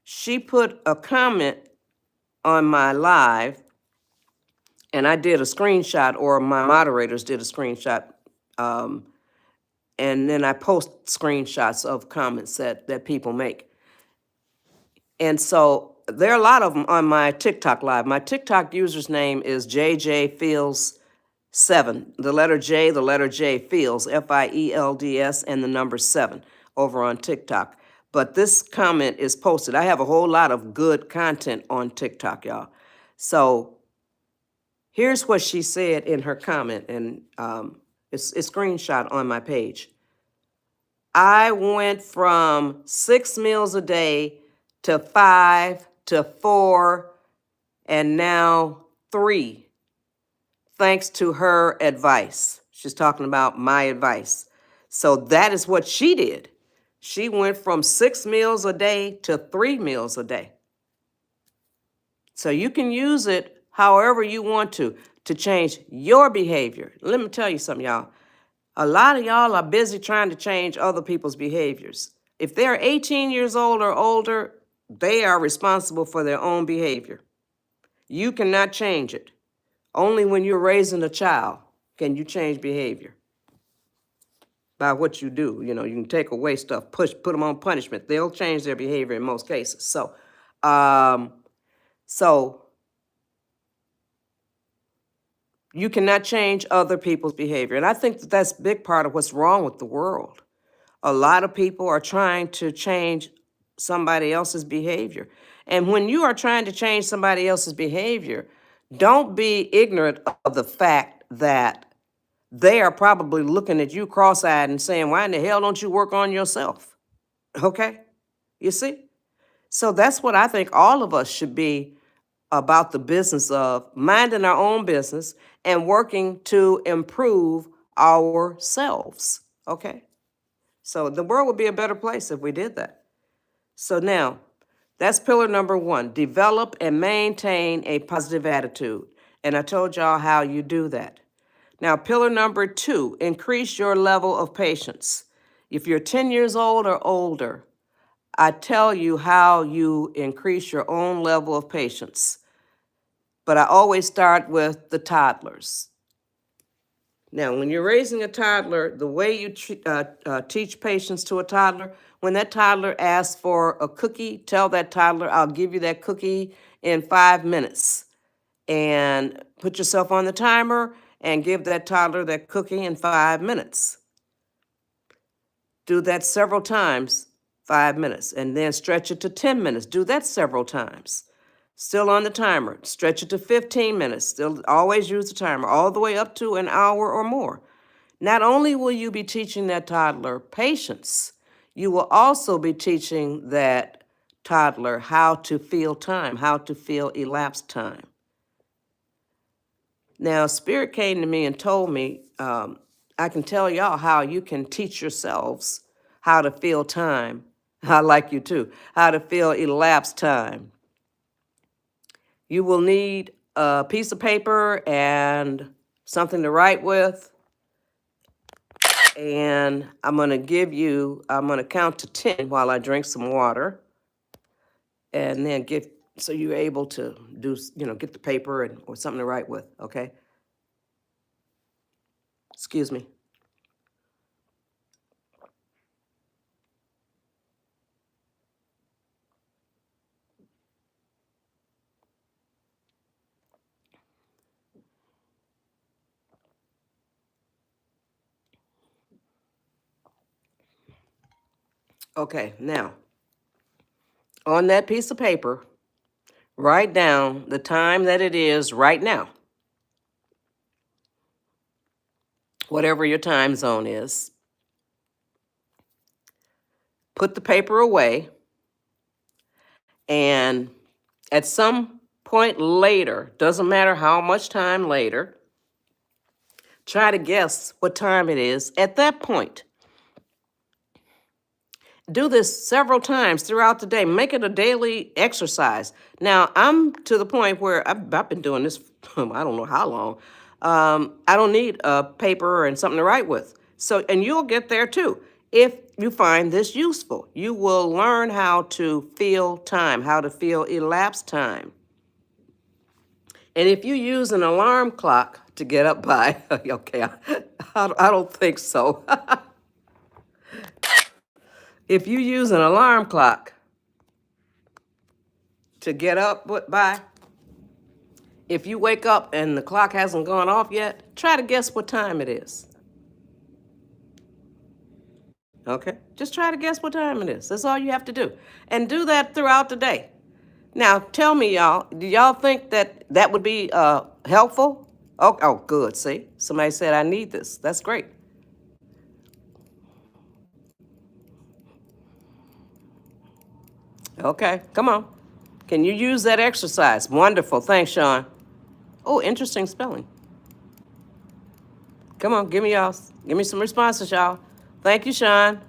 S1: she put a comment on my live, and I did a screenshot, or my moderators did a screenshot, and then I post screenshots of comments that people make. And so there are a lot of them on my TikTok live. My TikTok user's name is JJ Fields 7. The letter J Fields, Fields, and the number 7 over on TikTok. But this comment is posted. I have a whole lot of good content on TikTok, y'all. So here's what she said in her comment, and it's a screenshot on my page. I went from 6 meals a day to 5 to 4 and now 3, thanks to her advice. She's talking about my advice. So that is what she did. She went from 6 meals a day to 3 meals a day. So you can use it however you want to change your behavior. Let me tell you something, y'all. A lot of y'all are busy trying to change other people's behaviors. If they're 18 years old or older, they are responsible for their own behavior. You cannot change it. Only when you're raising a child can you change behavior by what you do. You can take away stuff, put them on punishment. They'll change their behavior in most cases. So you cannot change other people's behavior. And I think that's a big part of what's wrong with the world. A lot of people are trying to change somebody else's behavior. And when you are trying to change somebody else's behavior, don't be ignorant of the fact that they are probably looking at you cross-eyed and saying, why in the hell don't you work on yourself? Okay? You see? So that's what I think all of us should be about, the business of minding our own business and working to improve ourselves. Okay? So the world would be a better place if we did that. So now, that's pillar number 1, develop and maintain a positive attitude. And I told y'all how you do that. Now, pillar number 2, increase your level of patience. If you're 10 years old or older, I tell you how you increase your own level of patience. But I always start with the toddlers. Now, when you're raising a toddler, the way you teach patience to a toddler, when that toddler asks for a cookie, tell that toddler, I'll give you that cookie in 5 minutes. And put yourself on the timer and give that toddler that cookie in 5 minutes. Do that several times, 5 minutes, and then stretch it to 10 minutes. Do that several times. Still on the timer, stretch it to 15 minutes. Still always use the timer, all the way up to an hour or more. Not only will you be teaching that toddler patience, you will also be teaching that toddler how to feel time, how to feel elapsed time. Now, Spirit came to me and told me, I can tell y'all how you can teach yourselves how to feel time. I like you too, how to feel elapsed time. You will need a piece of paper and something to write with. And I'm going to count to 10 while I drink some water. And then so you're able to get the paper or something to write with, okay? Excuse me. Okay, now, on that piece of paper, Write down the time that it is right now, whatever your time zone is. Put the paper away, and at some point later, doesn't matter how much time later, try to guess what time it is at that point. Do this several times throughout the day. Make it a daily exercise. Now, I'm to the point where I've been doing this, I don't know how long. I don't need a paper and something to write with. So, and you'll get there too. If you find this useful, you will learn how to feel time, how to feel elapsed time. And if you use an alarm clock to get up by, okay, I don't think so. If you use an alarm clock to get up by, if you wake up and the clock hasn't gone off yet, try to guess what time it is. Okay? Just try to guess what time it is. That's all you have to do. And do that throughout the day. Now, tell me, y'all, do y'all think that that would be helpful? Oh, good. See? Somebody said, I need this. That's great. Okay, come on. Can you use that exercise? Wonderful. Thanks, Sean. Oh, interesting spelling. Come on, give me some responses, y'all. Thank you, Sean.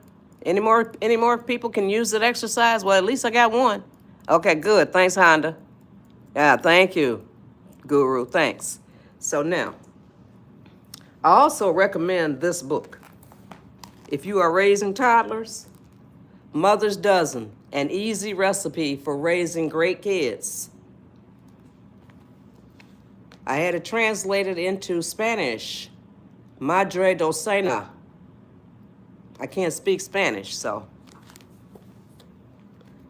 S1: Any more people can use that exercise? Well, at least I got one. Okay, good. Thanks, Honda. Yeah, thank you, Guru. Thanks. So now, I also recommend this book. If you are raising toddlers, Mother's Dozen, an easy recipe for raising great kids. I had it translated into Spanish. Madre Docena. I can't speak Spanish, so.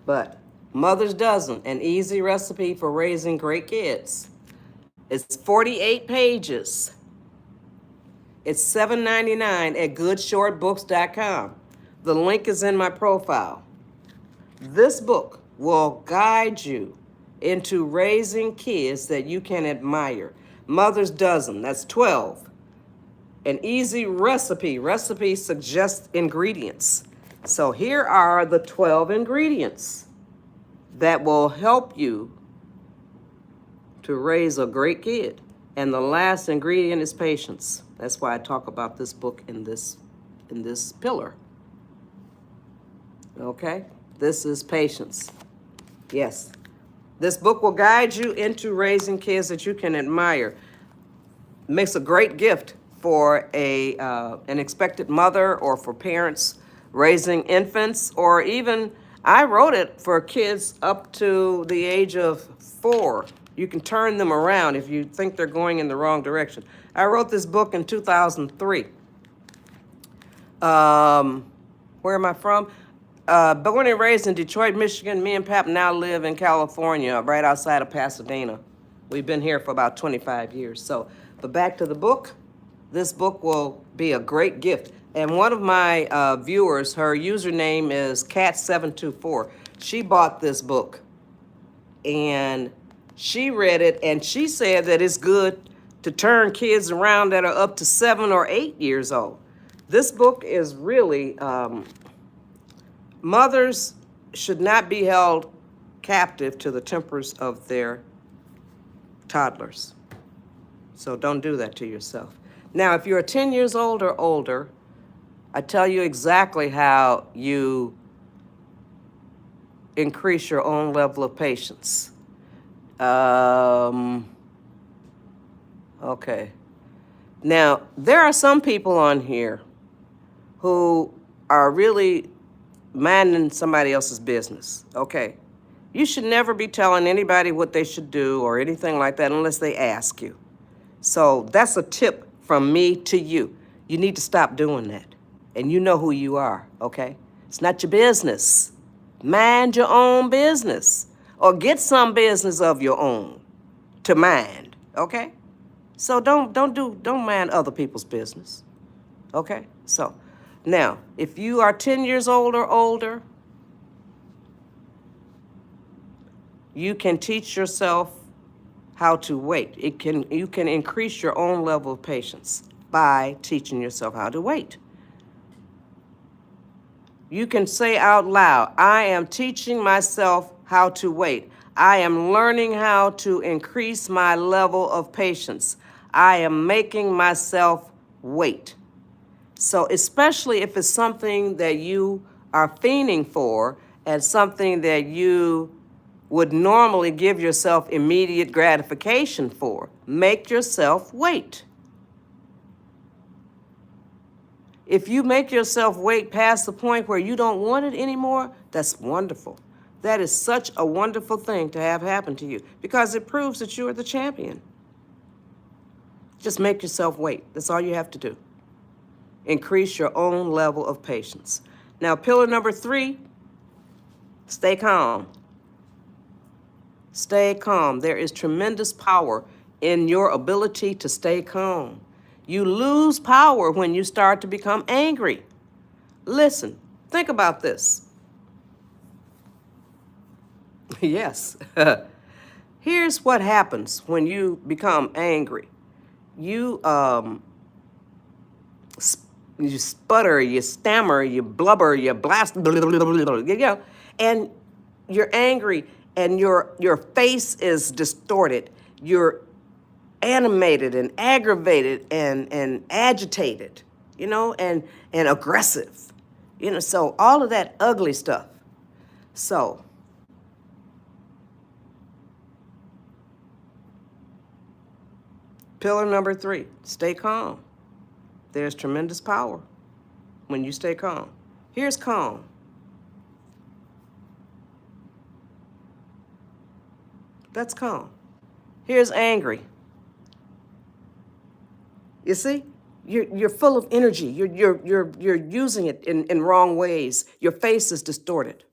S1: But Mother's Dozen, an easy recipe for raising great kids. It's 48 pages. It's $7.99 at goodshortbooks.com. The link is in my profile. This book will guide you into raising kids that you can admire. Mother's Dozen, that's 12. An easy recipe. Recipe suggests ingredients. So here are the 12 ingredients that will help you to raise a great kid. And the last ingredient is patience. That's why I talk about this book in this pillar. Okay? This is patience. Yes. This book will guide you into raising kids that you can admire. Makes a great gift for an expected mother or for parents raising infants, or even, I wrote it for kids up to the age of 4. You can turn them around if you think they're going in the wrong direction. I wrote this book in 2003. Where am I from? Born and raised in Detroit, Michigan. Me and Pap now live in California, right outside of Pasadena. We've been here for about 25 years. So, but back to the book. This book will be a great gift. And one of my viewers, her username is Cat724. She bought this book and she read it, and she said that it's good to turn kids around that are up to 7 or 8 years old. This book is really, mothers should not be held captive to the tempers of their toddlers. So don't do that to yourself. Now, if you're 10 years old or older, I tell you exactly how you increase your own level of patience. Okay. Now, there are some people on here who are really minding somebody else's business. Okay. You should never be telling anybody what they should do or anything like that unless they ask you. So that's a tip from me to you. You need to stop doing that. And you know who you are, okay? It's not your business. Mind your own business. Or get some business of your own to mind, okay? So don't mind other people's business, okay? So now, if you are 10 years old or older, You can teach yourself how to wait. You can increase your own level of patience by teaching yourself how to wait. You can say out loud, I am teaching myself how to wait. I am learning how to increase my level of patience. I am making myself wait. So, especially if it's something that you are fiending for and something that you would normally give yourself immediate gratification for, make yourself wait. If you make yourself wait past the point where you don't want it anymore, that's wonderful. That is such a wonderful thing to have happen to you because it proves that you are the champion. Just make yourself wait. That's all you have to do. Increase your own level of patience. Now, pillar number 3, stay calm. Stay calm. There is tremendous power in your ability to stay calm. You lose power when you start to become angry. Listen, think about this. Yes. Here's what happens when you become angry. You you sputter, you stammer, you blubber, you blast, and you're angry, and your face is distorted. You're animated and aggravated and agitated, and aggressive, so all of that ugly stuff. So pillar number 3, stay calm. There's tremendous power when you stay calm. Here's calm. That's calm. Here's angry. You see? You're full of energy. You're using it in wrong ways. Your face is distorted.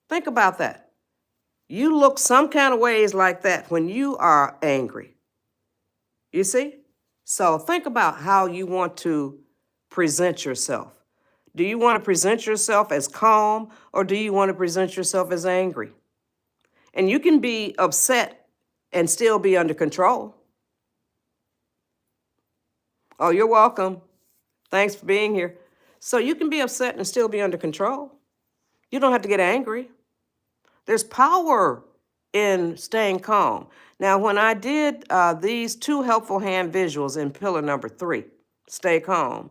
S1: Think about that. You look some kind of ways like that when you are angry. You see? So think about how you want to present yourself. Do you want to present yourself as calm, or do you want to present yourself as angry? And you can be upset and still be under control. Oh, you're welcome. Thanks for being here. So you can be upset and still be under control. You don't have to get angry. There's power in staying calm. Now, when I did these 2 helpful hand visuals in pillar number 3, stay calm,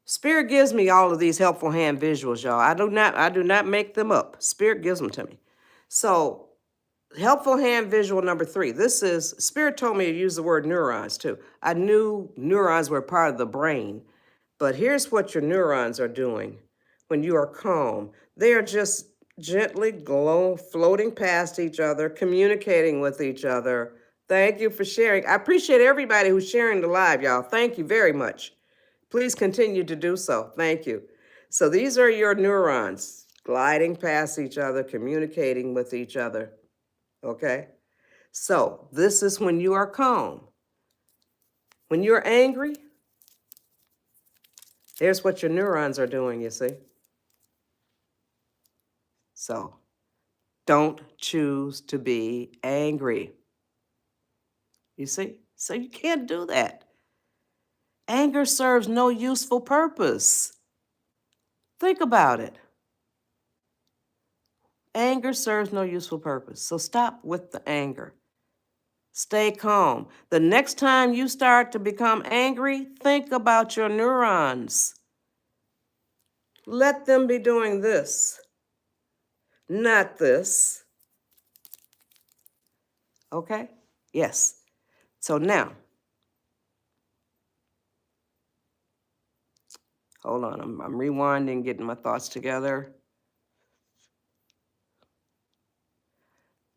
S1: Spirit gives me all of these helpful hand visuals, y'all. I do not make them up. Spirit gives them to me. So, helpful hand visual number 3. This is, Spirit told me to use the word neurons too. I knew neurons were part of the brain, but here's what your neurons are doing when you are calm. They are just gently floating past each other, communicating with each other. Thank you for sharing. I appreciate everybody who's sharing the live, y'all. Thank you very much. Please continue to do so. Thank you. So these are your neurons gliding past each other, communicating with each other. Okay? So this is when you are calm. When you're angry, here's what your neurons are doing, you see? So don't choose to be angry. You see? So you can't do that. Anger serves no useful purpose. Think about it. Anger serves no useful purpose. So stop with the anger. Stay calm. The next time you start to become angry, think about your neurons. Let them be doing this, not this. Okay? Yes. So now, hold on. I'm rewinding, getting my thoughts together.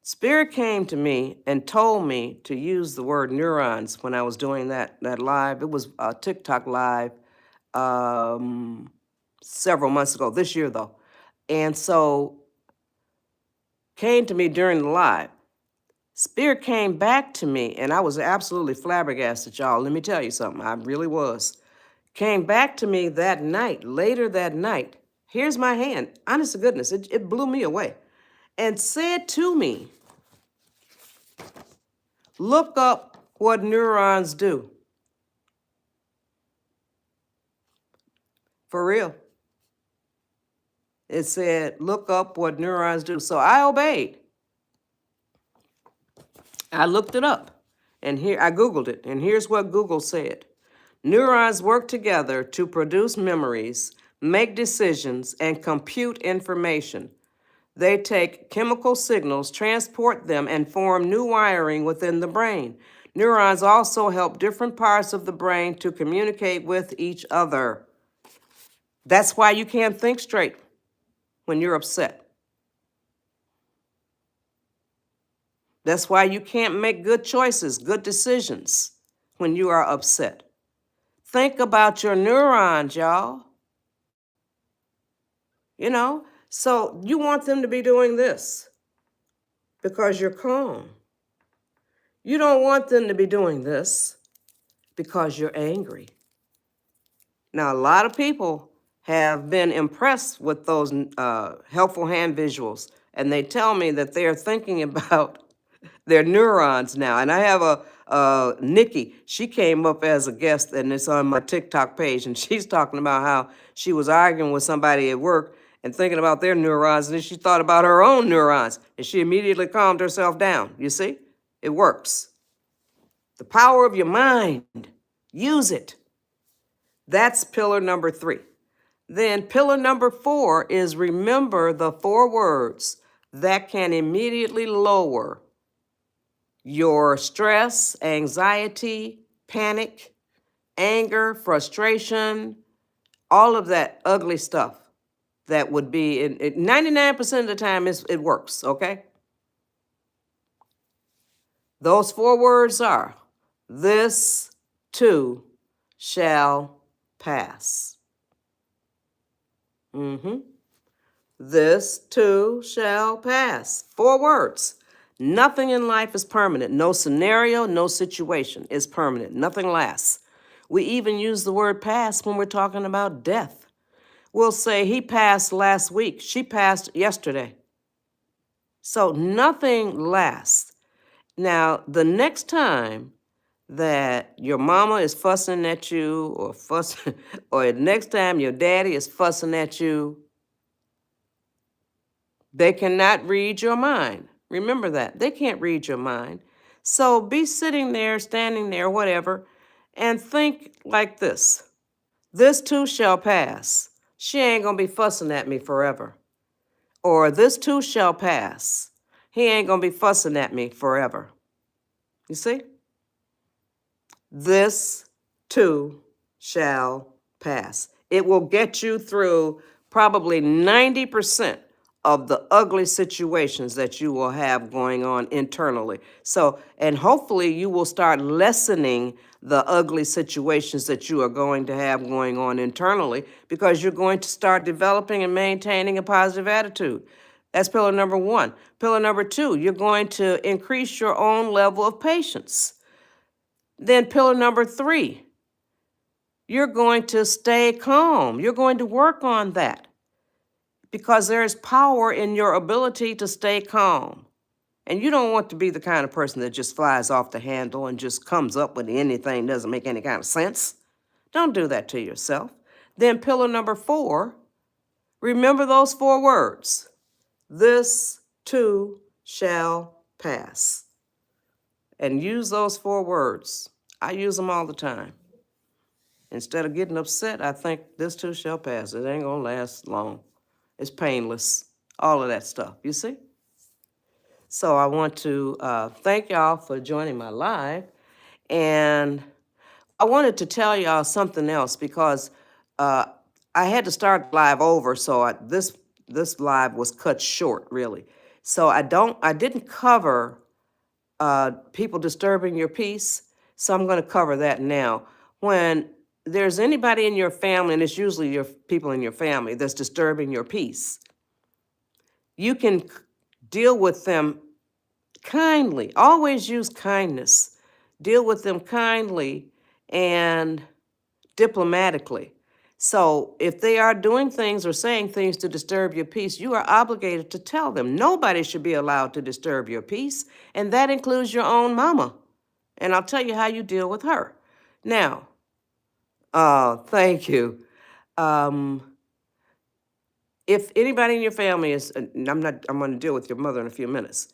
S1: Spirit came to me and told me to use the word neurons when I was doing that live. It was a TikTok live several months ago, this year though. And so came to me during the live. Spirit came back to me, and I was absolutely flabbergasted, y'all. Let me tell you something. I really was. Came back to me that night, later that night. Here's my hand. Honest to goodness, it blew me away. and said to me, look up what neurons do. For real. It said, look up what neurons do. So I obeyed. I looked it up, and here I Googled it, and here's what Google said. Neurons work together to produce memories, make decisions, and compute information. They take chemical signals, transport them, and form new wiring within the brain. Neurons also help different parts of the brain to communicate with each other. That's why you can't think straight when you're upset. That's why you can't make good choices, good decisions when you are upset. Think about your neurons, y'all. So you want them to be doing this because you're calm. You don't want them to be doing this because you're angry. Now, a lot of people have been impressed with those helpful hand visuals, and they tell me that they're thinking about their neurons now. And I have Nikki, she came up as a guest, and it's on my TikTok page, and she's talking about how she was arguing with somebody at work and thinking about their neurons, and then she thought about her own neurons, and she immediately calmed herself down. You see? It works. The power of your mind. Use it. That's pillar number 3. Then pillar number 4 is remember the 4 words that can immediately lower your stress, anxiety, panic, anger, frustration, all of that ugly stuff that would be, 99% of the time it works, okay? Those 4 words are, this too shall pass. This too shall pass. 4 words. Nothing in life is permanent. No scenario, no situation is permanent. Nothing lasts. We even use the word pass when we're talking about death. We'll say he passed last week. She passed yesterday. So nothing lasts. Now, the next time that your mama is fussing at you or the next time your daddy is fussing at you, they cannot read your mind. Remember that. They can't read your mind. So be sitting there, standing there, whatever, and think like this. This too shall pass. She ain't gonna be fussing at me forever. Or this too shall pass. He ain't gonna be fussing at me forever. You see? This too shall pass. It will get you through probably 90% of the ugly situations that you will have going on internally. So, and hopefully you will start lessening the ugly situations that you are going to have going on internally because you're going to start developing and maintaining a positive attitude. That's pillar number 1. Pillar number 2, you're going to increase your own level of patience. Then pillar number 3, you're going to stay calm. You're going to work on that because there is power in your ability to stay calm. And you don't want to be the kind of person that just flies off the handle and just comes up with anything that doesn't make any kind of sense. Don't do that to yourself. Then pillar number 4, remember those 4 words. This too shall pass. And use those 4 words. I use them all the time. Instead of getting upset, I think this too shall pass. It ain't gonna last long. It's painless. All of that stuff, you see? So I want to thank y'all for joining my live. And I wanted to tell y'all something else because I had to start live over, so this live was cut short, really. So I didn't cover people disturbing your peace, so I'm going to cover that now. When there's anybody in your family, and it's usually your people in your family that's disturbing your peace, you can deal with them kindly. Always use kindness. Deal with them kindly and diplomatically. So if they are doing things or saying things to disturb your peace, you are obligated to tell them. Nobody should be allowed to disturb your peace, and that includes your own mama. And I'll tell you how you deal with her. Now, thank you. Um, if anybody in your family is, and I'm going to deal with your mother in a few minutes.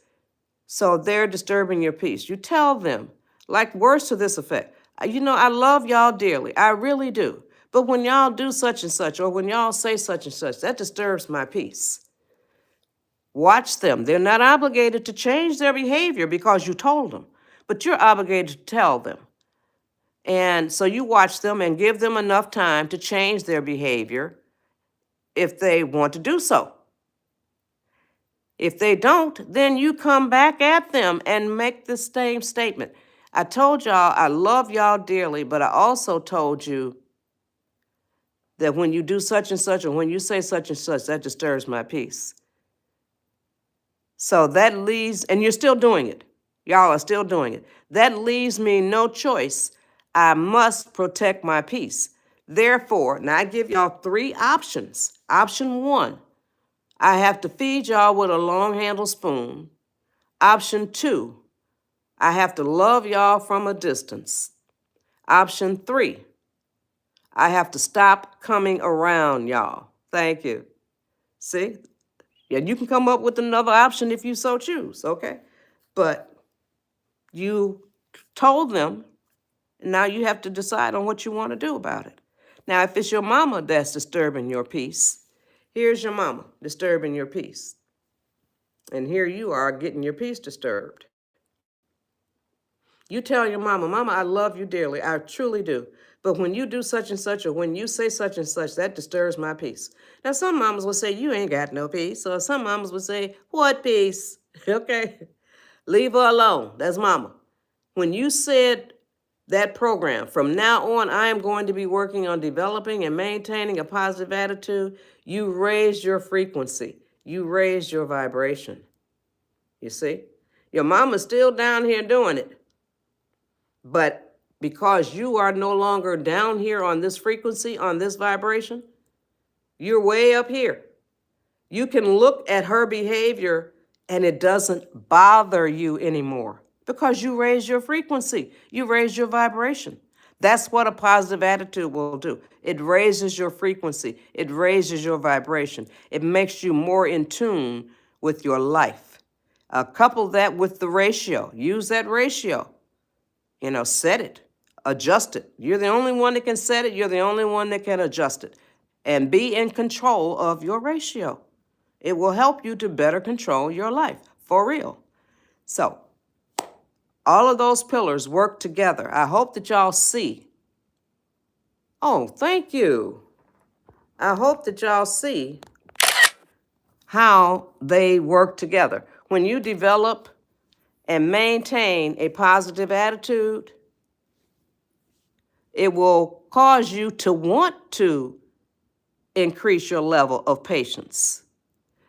S1: So they're disturbing your peace. You tell them, like words to this effect. I love y'all dearly. I really do. But when y'all do such and such, or when y'all say such and such, that disturbs my peace. Watch them. They're not obligated to change their behavior because you told them, but you're obligated to tell them. And so you watch them and give them enough time to change their behavior if they want to do so. If they don't, then you come back at them and make the same statement. I told y'all I love y'all dearly, but I also told you that when you do such and such, or when you say such and such, that disturbs my peace. So that leaves, and you're still doing it. Y'all are still doing it. That leaves me no choice. I must protect my peace. Therefore, now I give y'all 3 options. Option 1, I have to feed y'all with a long handled spoon. Option 2, I have to love y'all from a distance. Option 3, I have to stop coming around y'all. Thank you. See? Yeah, you can come up with another option if you so choose, okay? But you told them, and now you have to decide on what you want to do about it. Now, if it's your mama that's disturbing your peace, here's your mama disturbing your peace. And here you are getting your peace disturbed. You tell your mama, Mama, I love you dearly. I truly do. But when you do such and such, or when you say such and such, that disturbs my peace. Now, some mamas will say, you ain't got no peace. Or some mamas will say, what peace? Okay. Leave her alone. That's mama. When you said that program, from now on, I am going to be working on developing and maintaining a positive attitude, you raised your frequency. You raised your vibration. You see? Your mama's still down here doing it. But because you are no longer down here on this frequency, on this vibration, you're way up here. You can look at her behavior and it doesn't bother you anymore because you raise your frequency, you raise your vibration. That's what a positive attitude will do. It raises your frequency, it raises your vibration, it makes you more in tune with your life. Couple that with the ratio, use that ratio. Set it, adjust it. You're the only one that can set it. You're the only one that can adjust it. And be in control of your ratio. It will help you to better control your life, for real. So, all of those pillars work together. I hope that y'all see. Oh, thank you. I hope that y'all see how they work together. When you develop and maintain a positive attitude, it will cause you to want to increase your level of patience.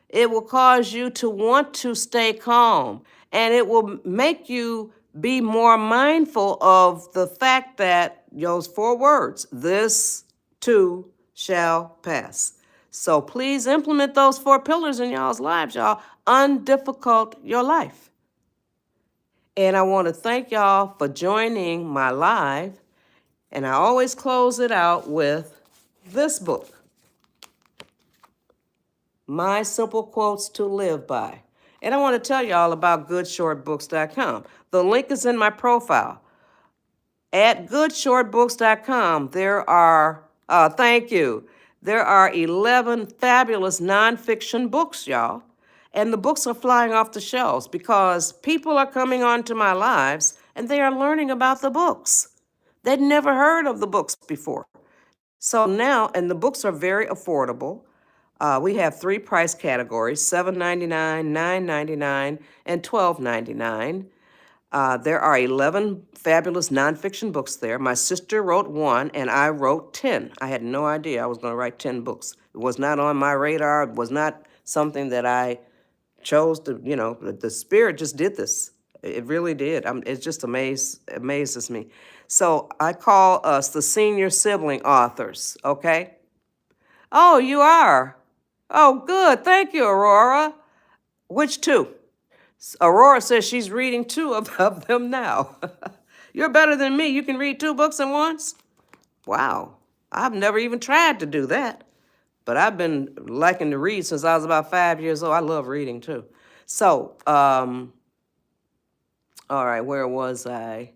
S1: It will cause you to want to stay calm, and it will make you be more mindful of the fact that those 4 words, this too shall pass. So please implement those 4 pillars in y'all's lives, y'all. Undifficult your life. And I want to thank y'all for joining my live. And I always close it out with this book, My Simple Quotes to Live By. And I want to tell y'all about goodshortbooks.com. The link is in my profile. At goodshortbooks.com, there are 11 fabulous nonfiction books, y'all. And the books are flying off the shelves because people are coming onto my lives and they are learning about the books. They'd never heard of the books before. So now, and the books are very affordable. We have 3 price categories, $7.99, $9.99, and $12.99. There are 11 fabulous nonfiction books there. My sister wrote 1, and I wrote 10. I had no idea I was going to write 10 books. It was not on my radar. It was not something that I chose to, the Spirit just did this. It really did. It just amazes me. So I call us the senior sibling authors, okay? Oh, you are? Oh, good. Thank you, Aurora. Which two? Aurora says she's reading two of them now. You're better than me. You can read two books at once? Wow. I've never even tried to do that. But I've been liking to read since I was about 5 years old. I love reading too. So, all right, where was I?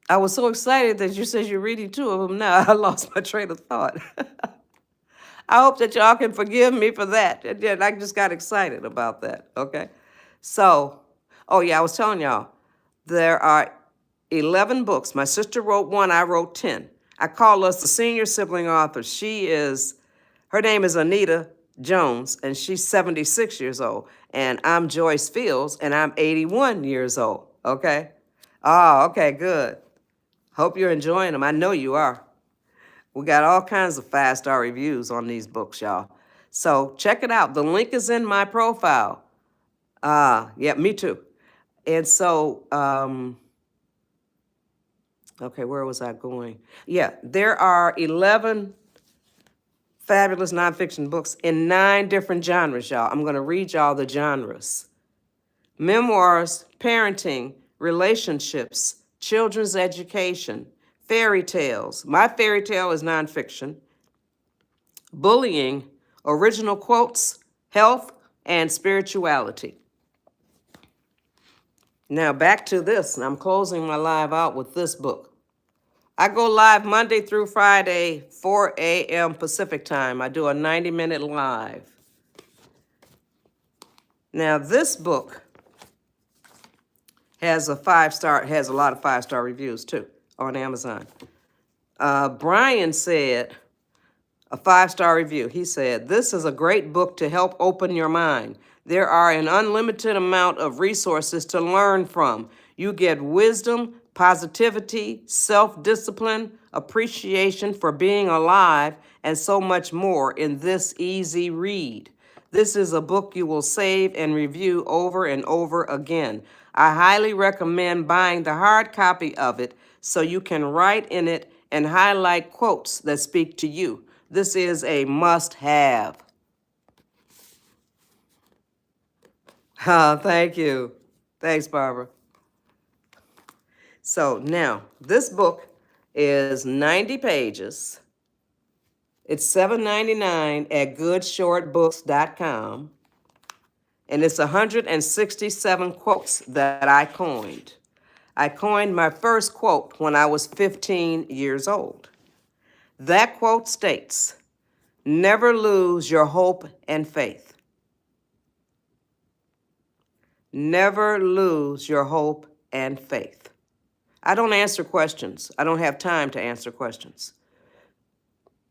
S1: I was so excited that you said you're reading two of them now. I lost my train of thought. I hope that y'all can forgive me for that. I just got excited about that, okay? So, oh yeah, I was telling y'all, there are 11 books. My sister wrote one, I wrote 10. I call us the senior sibling author. Her name is Anita Jones, and she's 76 years old. And I'm Joyce Fields, and I'm 81 years old, okay? Oh, okay, good. Hope you're enjoying them. I know you are. We got all kinds of 5-star reviews on these books, y'all. So check it out. The link is in my profile. Yeah, me too. And so, okay, where was I going? Yeah, there are 11 fabulous nonfiction books in 9 different genres, y'all. I'm going to read y'all the genres: memoirs, parenting, relationships, children's education, fairy tales. My fairy tale is nonfiction. Bullying, original quotes, health, and spirituality. Now back to this, and I'm closing my live out with this book. I go live Monday through Friday, 4 a.m. Pacific time. I do a 90-minute live. Now this book has a lot of 5-star reviews too on Amazon. Brian said, a 5-star review. He said, "This is a great book to help open your mind. There are an unlimited amount of resources to learn from. You get wisdom, positivity, self-discipline, appreciation for being alive, and so much more in this easy read. This is a book you will save and review over and over again. I highly recommend buying the hard copy of it so you can write in it and highlight quotes that speak to you. This is a must-have." Thank you. Thanks, Barbara. So now, this book is 90 pages. It's $7.99 at goodshortbooks.com. And it's 167 quotes that I coined. I coined my first quote when I was 15 years old. That quote states, "Never lose your hope and faith." Never lose your hope and faith. I don't answer questions. I don't have time to answer questions.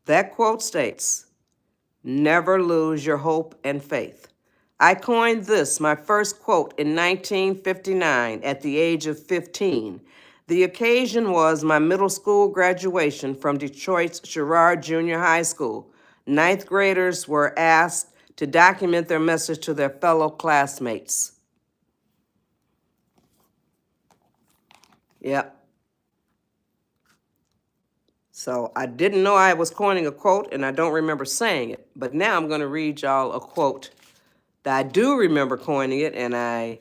S1: That quote states, "Never lose your hope and faith." I coined this, my first quote, in 1959 at the age of 15. The occasion was my middle school graduation from Detroit's Sherrard Junior High School. Ninth graders were asked to document their message to their fellow classmates. Yep. So I didn't know I was coining a quote, and I don't remember saying it. But now I'm going to read y'all a quote that I do remember coining it, and I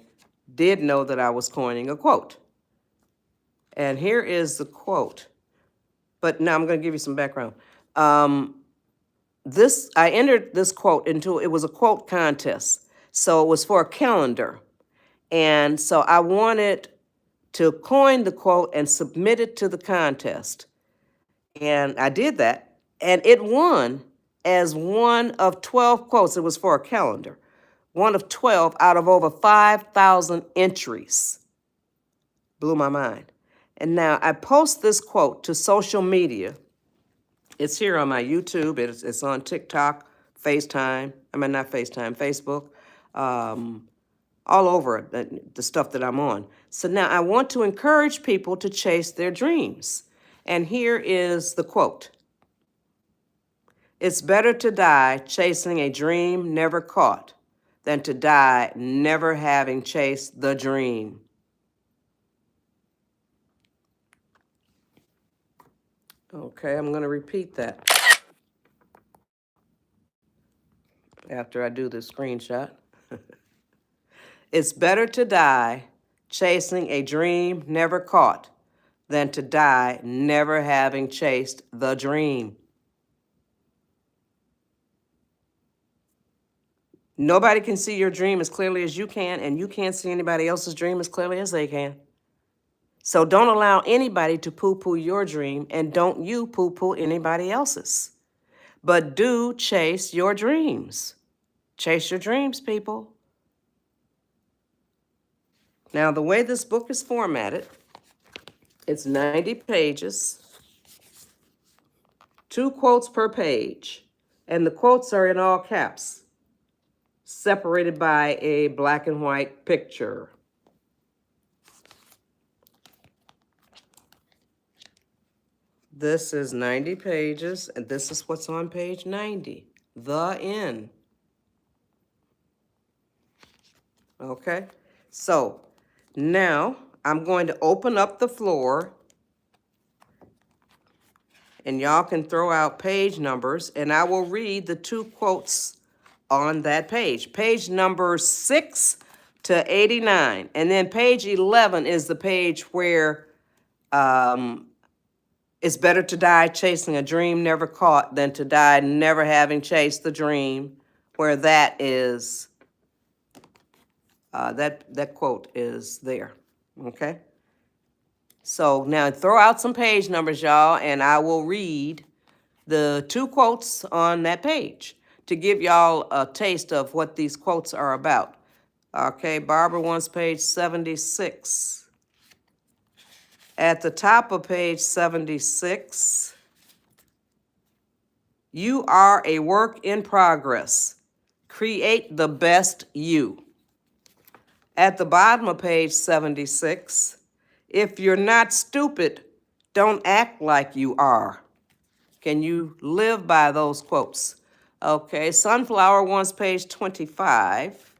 S1: did know that I was coining a quote. And here is the quote. But now I'm going to give you some background. I entered this quote it was a quote contest. So it was for a calendar. And so I wanted to coin the quote and submit it to the contest. And I did that. And it won as one of 12 quotes. It was for a calendar. One of 12 out of over 5,000 entries. Blew my mind. And now I post this quote to social media. It's here on my YouTube. It's on TikTok, Facebook, all over the stuff that I'm on. So now I want to encourage people to chase their dreams. And here is the quote. "It's better to die chasing a dream never caught than to die never having chased the dream." Okay, I'm going to repeat that. after I do the screenshot. It's better to die chasing a dream never caught than to die never having chased the dream. Nobody can see your dream as clearly as you can, and you can't see anybody else's dream as clearly as they can. So don't allow anybody to poo-poo your dream, and don't you poo-poo anybody else's. But do chase your dreams. Chase your dreams, people. Now, the way this book is formatted, it's 90 pages, 2 quotes per page, and the quotes are in all caps, separated by a black and white picture. This is 90 pages, and this is what's on page 90, the end. Okay, so now I'm going to open up the floor, and y'all can throw out page numbers, and I will read the 2 quotes on that page. Page number 6 to 89, and then page 11 is the page where it's better to die chasing a dream never caught than to die never having chased the dream, where that is, that quote is there, okay? So now throw out some page numbers, y'all, and I will read the 2 quotes on that page to give y'all a taste of what these quotes are about. Okay, Barbara wants page 76. At the top of page 76, you are a work in progress. Create the best you. At the bottom of page 76, if you're not stupid, don't act like you are. Can you live by those quotes? Okay, Sunflower wants page 25.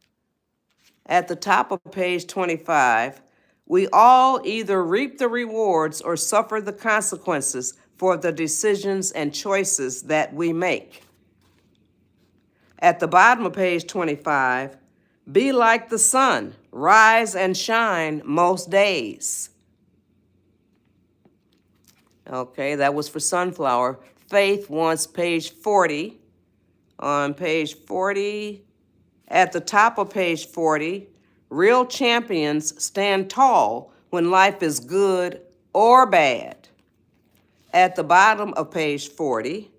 S1: At the top of page 25, we all either reap the rewards or suffer the consequences for the decisions and choices that we make. At the bottom of page 25, be like the sun, rise and shine most days. Okay, that was for Sunflower. Faith wants page 40. On page 40, at the top of page 40, real champions stand tall when life is good or bad. At the bottom of page 40,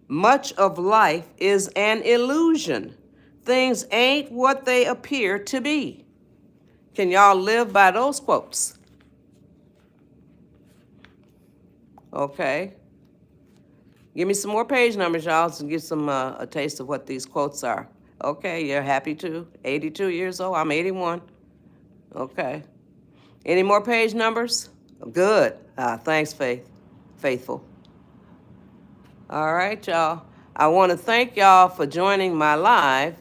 S1: much of life is an illusion. Things ain't what they appear to be. Can y'all live by those quotes? Okay. Give me some more page numbers, y'all, to get some a taste of what these quotes are. Okay, you're happy too? 82 years old? I'm 81. Okay. Any more page numbers? Good. Thanks, Faithful. All right, y'all. I want to thank y'all for joining my live.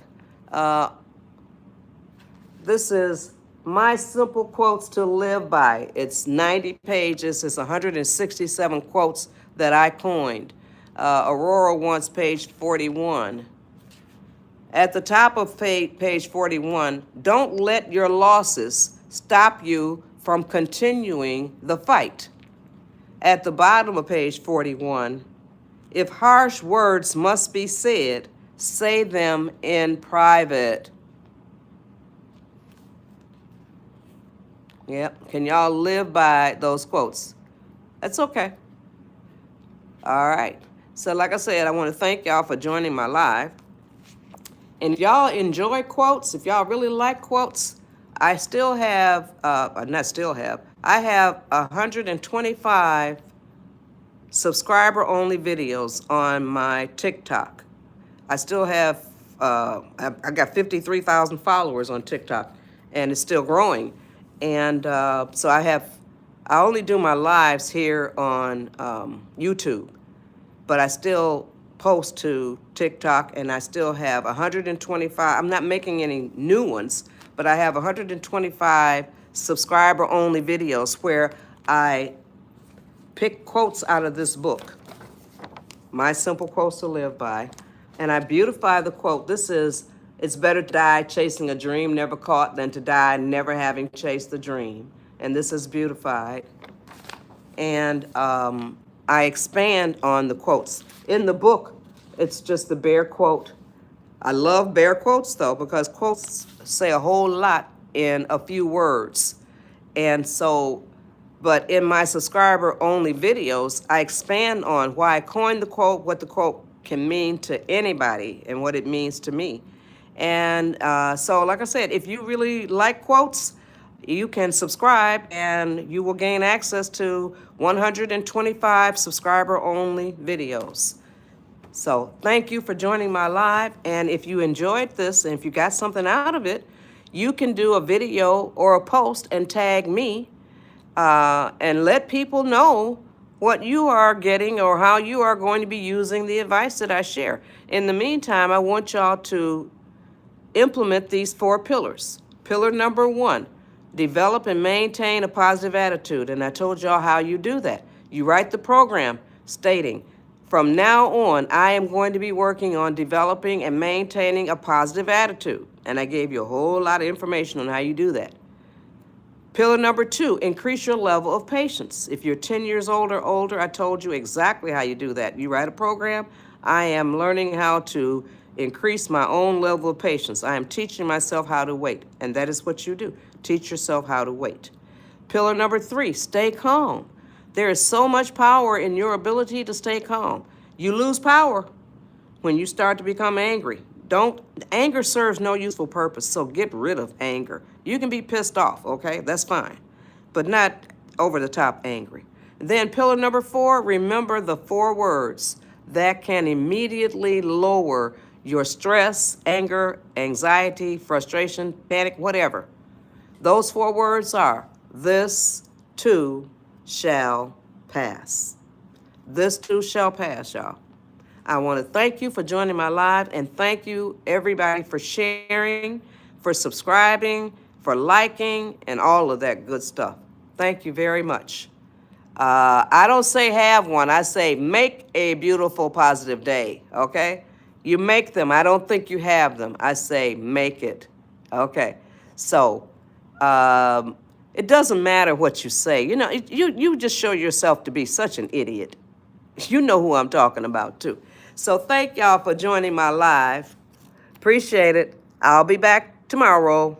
S1: This is My Simple Quotes to Live By. It's 90 pages. It's 167 quotes that I coined. Aurora wants page 41. At the top of page 41, don't let your losses stop you from continuing the fight. At the bottom of page 41, if harsh words must be said, say them in private. Yep, can y'all live by those quotes? That's okay. All right. So like I said, I want to thank y'all for joining my live. And if y'all enjoy quotes, if y'all really like quotes, I still have, I have 125 subscriber-only videos on my TikTok. I still have, I got 53,000 followers on TikTok, and it's still growing. And so I only do my lives here on YouTube, but I still post to TikTok, and I still have 125. I'm not making any new ones, but I have 125 subscriber-only videos where I pick quotes out of this book, My Simple Quotes to Live By. And I beautify the quote. This is, it's better to die chasing a dream never caught than to die never having chased the dream. And this is beautified. And I expand on the quotes. In the book, it's just the bare quote. I love bare quotes though, because quotes say a whole lot in a few words. And so, but in my subscriber only videos, I expand on why I coined the quote, what the quote can mean to anybody, and what it means to me. And so, like I said, if you really like quotes, you can subscribe and you will gain access to 125 subscriber only videos. So thank you for joining my live. And if you enjoyed this and if you got something out of it, you can do a video or a post and tag me and let people know what you are getting or how you are going to be using the advice that I share. In the meantime, I want y'all to implement these 4 pillars. Pillar number 1, develop and maintain a positive attitude. And I told y'all how you do that. You write the program stating, from now on, I am going to be working on developing and maintaining a positive attitude. And I gave you a whole lot of information on how you do that. Pillar number 2, increase your level of patience. If you're 10 years old or older, I told you exactly how you do that. You write a program. I am learning how to increase my own level of patience. I am teaching myself how to wait. And that is what you do. Teach yourself how to wait. Pillar number 3, stay calm. There is so much power in your ability to stay calm. You lose power when you start to become angry. Anger serves no useful purpose, so get rid of anger. You can be pissed off, okay? That's fine, but not over the top angry. Then pillar number 4, remember the 4 words that can immediately lower your stress, anger, anxiety, frustration, panic, whatever. Those 4 words are, this too shall pass. This too shall pass, y'all. I want to thank you for joining my live, and thank you everybody for sharing, for subscribing, for liking, and all of that good stuff. Thank you very much. I don't say have one. I say make a beautiful, positive day, okay? You make them. I don't think you have them. I say make it, okay? So it doesn't matter what you say. You know, you just show yourself to be such an idiot. You know who I'm talking about, too. So thank y'all for joining my live. Appreciate it. I'll be back tomorrow.